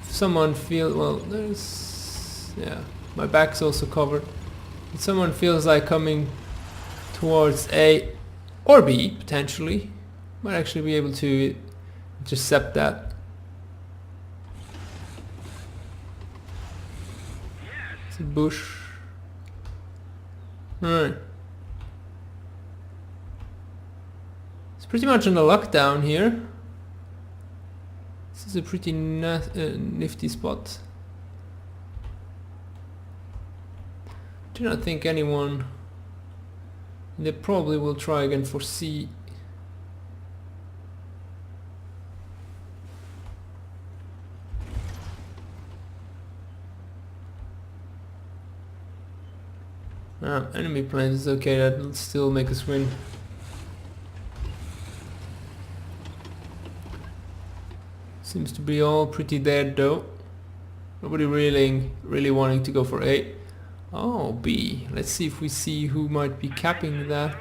If someone feels, well, there's, yeah, my back's also covered. If someone feels like coming towards A, Or B, potentially. Might actually be able to intercept that. It's a bush. Alright. It's pretty much on the lockdown here. This is a pretty nifty spot. Do not think anyone... They probably will try again for C. Enemy planes is okay, that'll still make us win. Seems to be all pretty dead though. Nobody really wanting to go for A. Oh, B. Let's see if we see who might be capping that.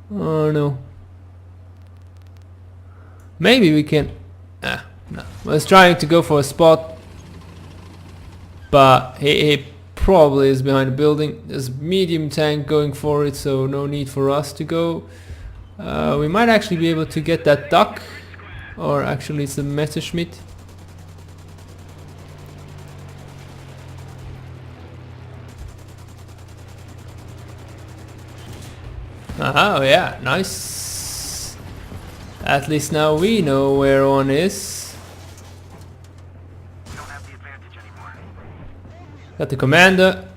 Oh no. Maybe we can... no. I was trying to go for a spot, but he probably is behind the building. There's a medium tank going for it, so no need for us to go. We might actually be able to get that duck, or actually it's a Messerschmitt. Oh yeah, nice. At least now we know where one is. We don't have the advantage anymore. Got the commander.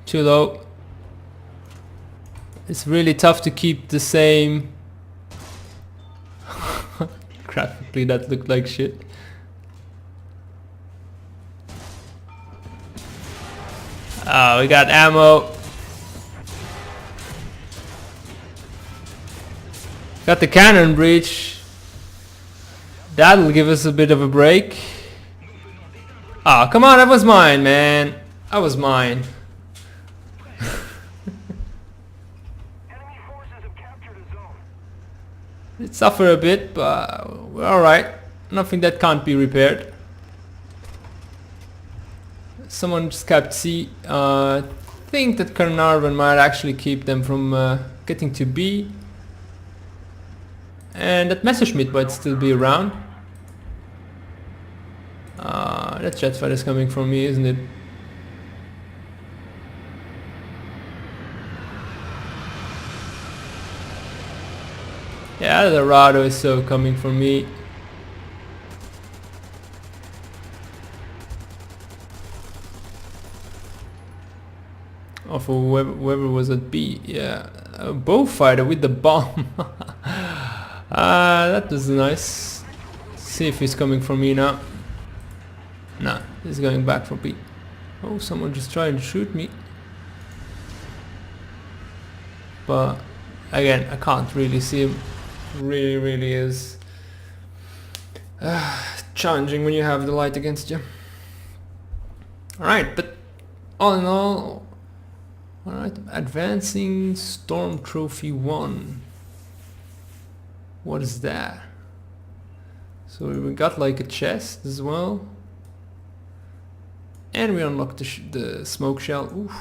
Too low. It's really tough to keep the same. Graphically that looked like shit. Oh, we got ammo. Got the cannon breach. That'll give us a bit of a break. Ah, come on, that was mine, man. That was mine. Enemy forces have captured a zone. It suffered a bit, but we're alright. Nothing that can't be repaired. Someone just capped C. I think that Carnarvon might actually keep them from getting to B. And that Messerschmitt might still be around. That jet fighter is coming from me, isn't it? Yeah, the Rado is so coming from me. Oh, for whoever was at B, yeah. A bow fighter with the bomb. That was nice. See if he's coming for me now. Nah, he's going back for B. Oh, someone just trying to shoot me. But again, I can't really see him. Really is challenging when you have the light against you. Alright, but all in all, alright, advancing Storm Trophy 1. What is that? So we got like a chest as well. And we unlocked the smoke shell. Oof.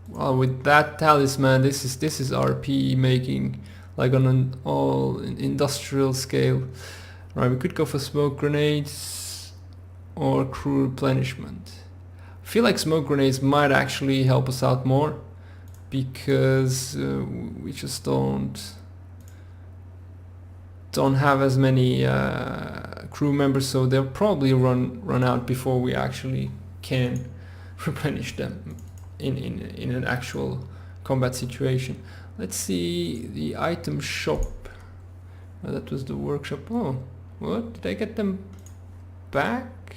Well, with that talisman, this is RP making, like on an all industrial scale. Right, we could go for smoke grenades or crew replenishment. I feel like smoke grenades might actually help us out more, because we just don't have as many crew members, so they'll probably run out before we actually can replenish them in an actual combat situation. Let's see the item shop. Oh, that was the workshop. Oh, what? Did I get them back?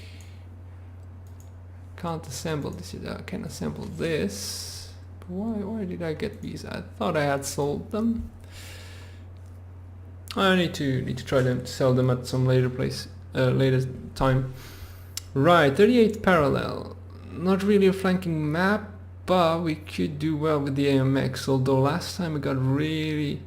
Can't assemble this. I can assemble this. But why did I get these? I thought I had sold them. I need to try to sell them at some later time. Right, 38th parallel. Not really a flanking map, but we could do well with the AMX. Although last time I got really...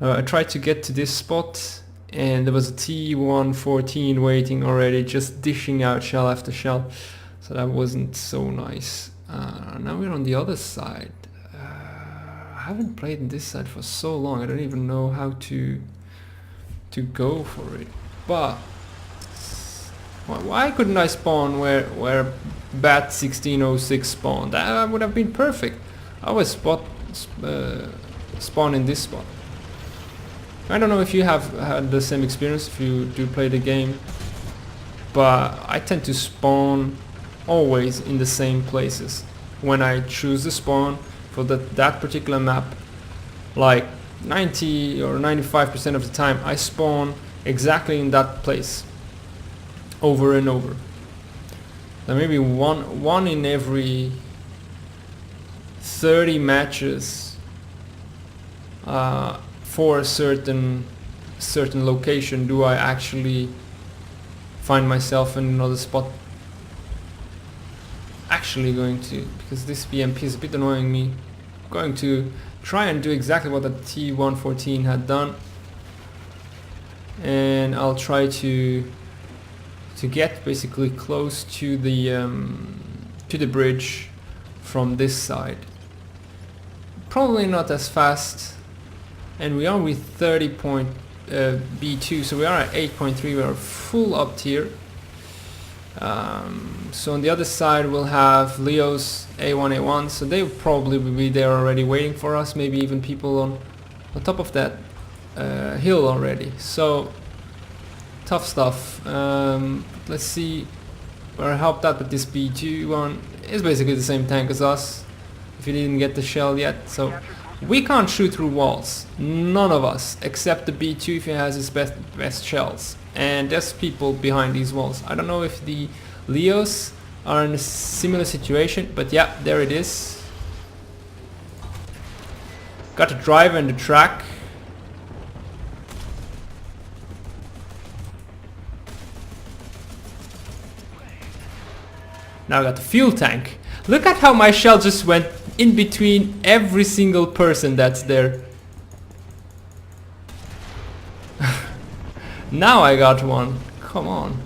I tried to get to this spot and there was a T-114 waiting already, just dishing out shell after shell. So that wasn't so nice. Now we're on the other side. I haven't played in this side for so long. I don't even know how to go for it. But why couldn't I spawn where Bat 1606 spawned? That would have been perfect. I always spawn in this spot. I don't know if you have had the same experience if you do play the game, but I tend to spawn always in the same places when I choose the spawn for that particular map. Like 90 or 95% of the time I spawn exactly in that place over and over. So maybe one in every 30 matches for a certain location do I actually find myself in another spot. Actually going to, because this BMP is a bit annoying me, going to try and do exactly what the T114 had done, and I'll try to get basically close to the bridge from this side. Probably not as fast, and we are with 30 point B2, so we are at 8.3. we are full up tier. So on the other side we'll have Leo's A1A1, so they will probably be there already waiting for us, maybe even people on top of that hill already. So tough stuff. Let's see where I helped out with this B2 one. It's basically the same tank as us, if you didn't get the shell yet. So we can't shoot through walls, none of us, except the B2 if he has his best shells. And there's people behind these walls. I don't know if the Leos are in a similar situation, but yeah, there it is. Got the driver and the track. Now I got the fuel tank. Look at how my shell just went in between every single person that's there. Now I got one. Come on.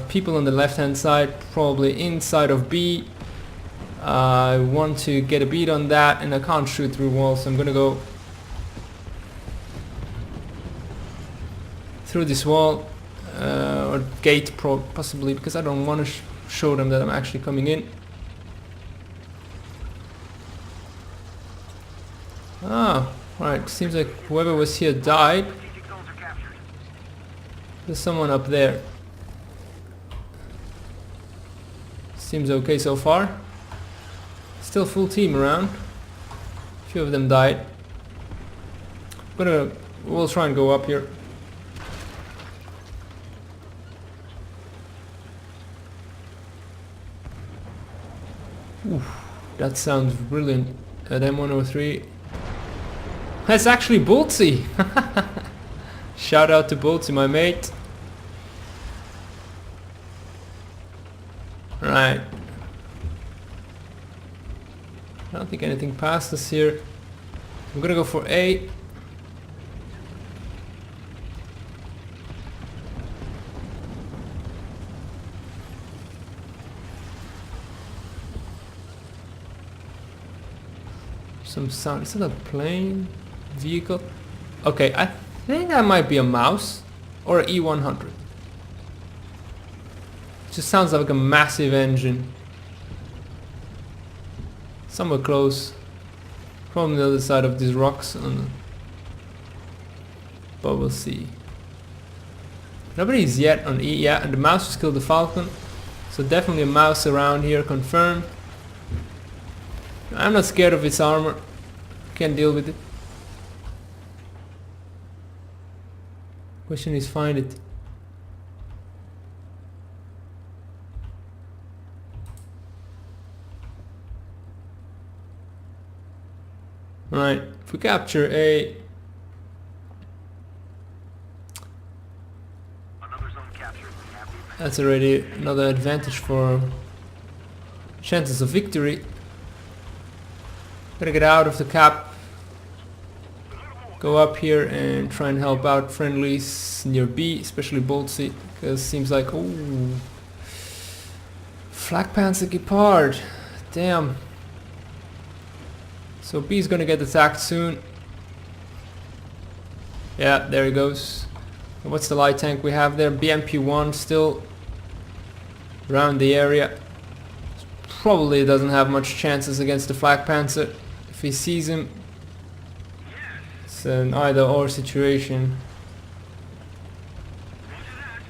People on the left hand side, probably inside of B. I want to get a beat on that, and I can't shoot through walls, so I'm gonna go through this wall or gate possibly, because I don't want to show them that I'm actually coming in. Ah, right, seems like whoever was here died. There's someone up there. Seems okay so far. Still full team around. A few of them died. We'll try and go up here. Oof, that sounds brilliant. At M103. That's actually Boultsy. Shout out to Boultsy, my mate. Right. I don't think anything passed us here. I'm gonna go for A. Some sound. Is that a plane? Vehicle? Okay, I think that might be a mouse or an E100. Just sounds like a massive engine. Somewhere close. From the other side of these rocks. But we'll see. Nobody's yet on E. Yeah, and the mouse just killed the falcon. So definitely a mouse around here, confirmed. I'm not scared of its armor. Can deal with it. Question is, find it. Right, if we capture A, that's already another advantage for chances of victory. Gotta get out of the cap, go up here and try and help out friendlies near B, especially Boultsy, because it seems like, oh, Flak Panzer Gepard. Damn. So B's gonna get attacked soon. Yeah, there he goes. What's the light tank we have there? BMP-1 still around the area. Probably doesn't have much chances against the Flak Panzer. If he sees him, it's an either or situation.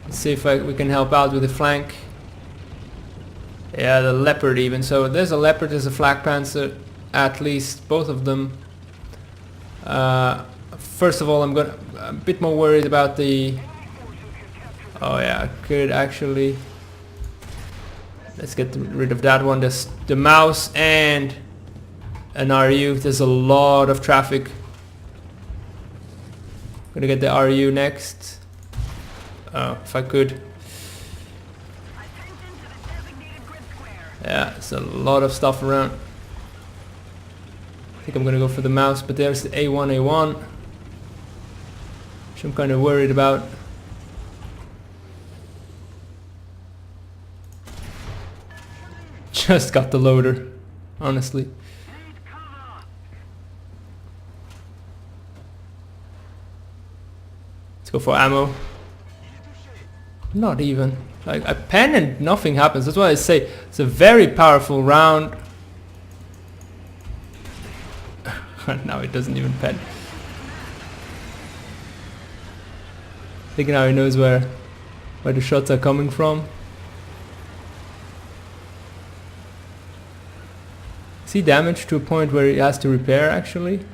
Let's see if we can help out with the flank. Yeah, the Leopard even. So there's a Leopard, there's a Flak Panzer, at least both of them. First of all, I'm a bit more worried about the... Oh yeah, I could actually... Let's get rid of that one. There's the mouse and an RU. There's a lot of traffic. Gonna get the RU next. If I could. Yeah, it's a lot of stuff around. I think I'm gonna go for the mouse, but there's the A1, which I'm kind of worried about. Just got the loader, honestly. Let's go for ammo. Not even. Like, I pen and nothing happens. That's why I say it's a very powerful round. Now it doesn't even pen. I think now he knows where the shots are coming from. Is he damaged to a point where he has to repair actually?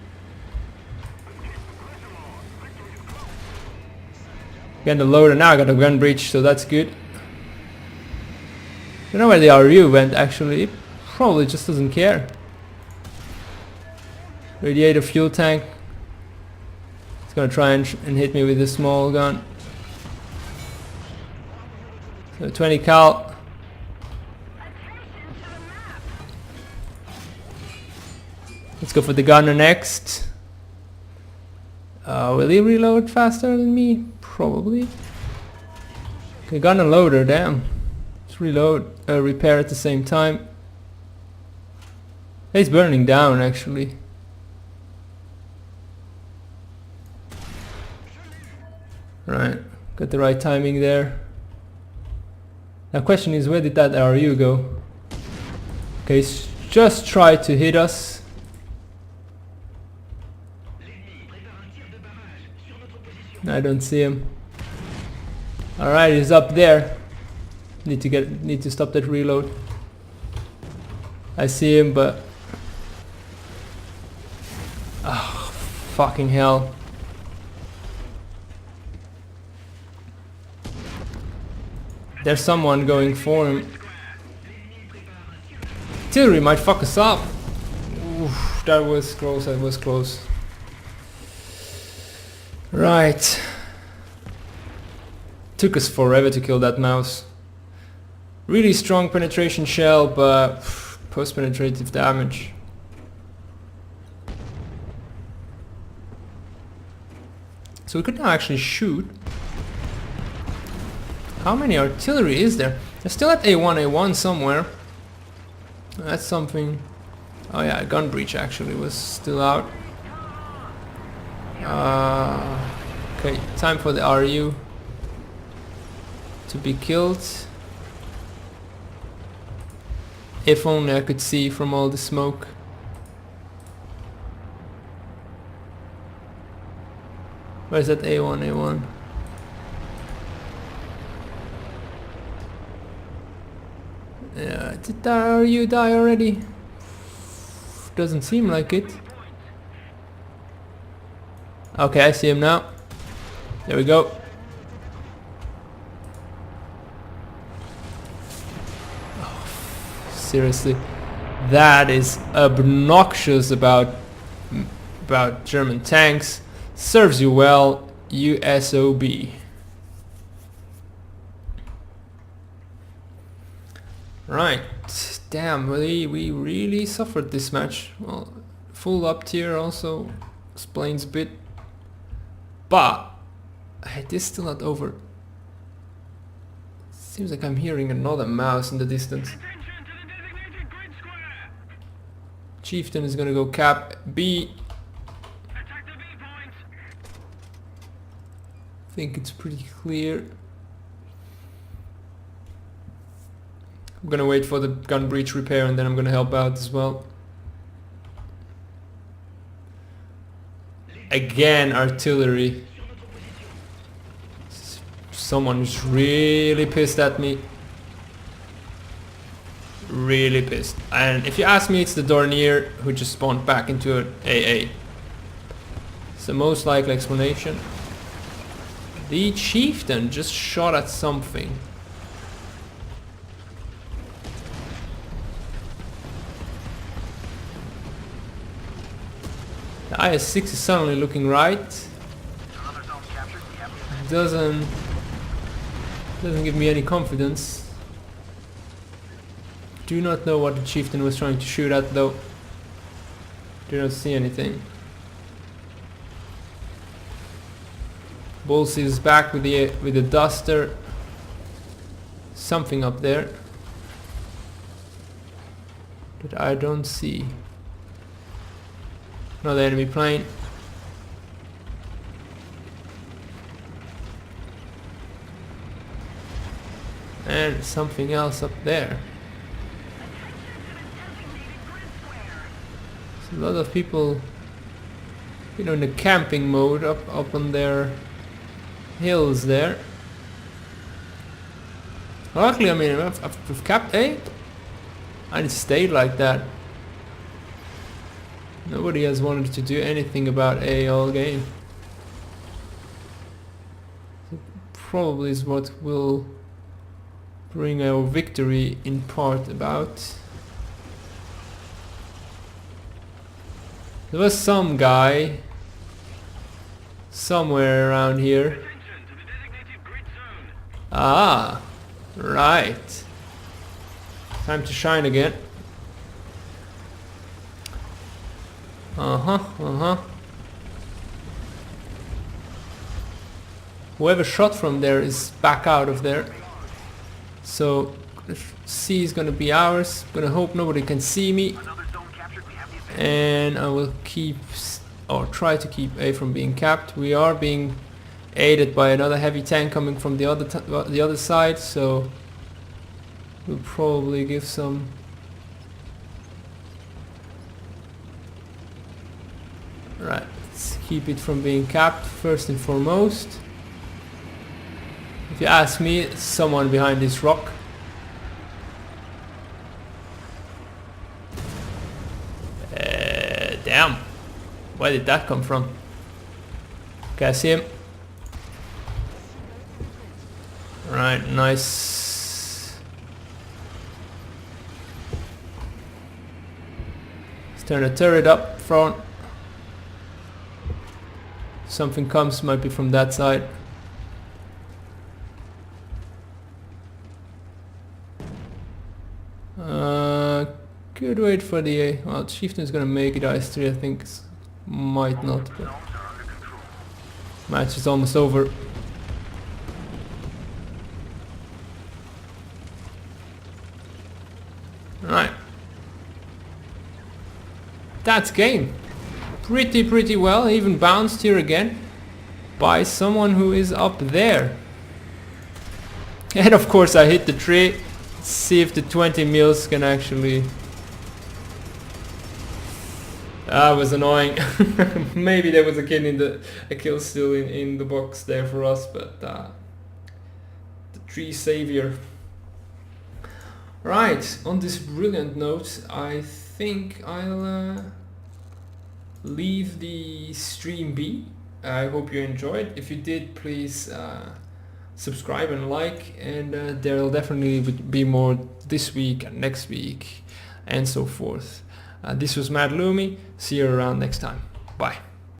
Getting the loader now, I got a gun breach, so that's good. I don't know where the RU went actually. It probably just doesn't care. Radiator fuel tank. It's gonna try and hit me with a small gun. So 20 cal. Let's go for the gunner next. Will he reload faster than me? Probably. Okay, gun and loader, damn. Let's reload, repair at the same time. He's burning down actually. Right, got the right timing there. Now question is, where did that RU go? Okay, he's just tried to hit us. I don't see him. Alright, he's up there. Need to stop that reload. I see him, but oh, fucking hell. There's someone going for him. Artillery might fuck us up. Oof, that was close, that was close. Right. Took us forever to kill that mouse. Really strong penetration shell, but post-penetrative damage. So we could now actually shoot. How many artillery is there? They're still at A1 somewhere. That's something. Oh yeah, gun breach actually was still out. Okay, time for the RU to be killed. If only I could see from all the smoke. Where's that A1? Yeah, did that RU die already? Doesn't seem like it. Okay, I see him now. There we go. Oh, seriously, that is obnoxious about German tanks. Serves you well, USOB. Right, damn, we really suffered this match. Well, full up tier also explains a bit. But it is still not over. Seems like I'm hearing another mouse in the distance. Chieftain is gonna go cap B. Attack the B point. I think it's pretty clear. I'm gonna wait for the gun breach repair and then I'm gonna help out as well. Again, artillery. Someone is really pissed at me. Really pissed. And if you ask me, it's the Dornier who just spawned back into an AA. It's the most likely explanation. The Chieftain just shot at something. The IS-6 is suddenly looking right. Another zone captured. We have the Doesn't give me any confidence. Do not know what the Chieftain was trying to shoot at though. Do not see anything. Boultsy is back with the duster. Something up there that I don't see. Another enemy plane. And something else up there. There's a lot of people, you know, in the camping mode up on their hills there. Luckily, I mean, I've capped A and it stayed like that. Nobody has wanted to do anything about A all game. So probably is what will bring our victory in part about. There was some guy somewhere around here. attention to the designated grid zone. Ah, right. Time to shine again. Whoever shot from there is back out of there. So C is gonna be ours. Gonna hope nobody can see me. Another zone captured. We have the advantage. And I will keep or try to keep A from being capped. We are being aided by another heavy tank coming from the other side, so we'll probably give some. Right, let's keep it from being capped first and foremost. If you ask me, it's someone behind this rock. Damn. Where did that come from? Okay, I see him. Right, nice. Let's turn the turret up front. Something comes, might be from that side. Could wait for the well, Chieftain's gonna make it. IS3 I think might not, but Zones are under control. match is almost over. Right, that's game. Pretty well. Even bounced here again by someone who is up there. And of course I hit the tree. Let's see if the 20 mils can actually. That was annoying. Maybe there was a kill still in the box there for us, but the tree savior. Right, on this brilliant note, I think I'll leave the stream be. I hope you enjoyed. If you did, please subscribe and like, and there will definitely be more this week and next week and so forth. This was Mad Loomy. See you around next time. Bye.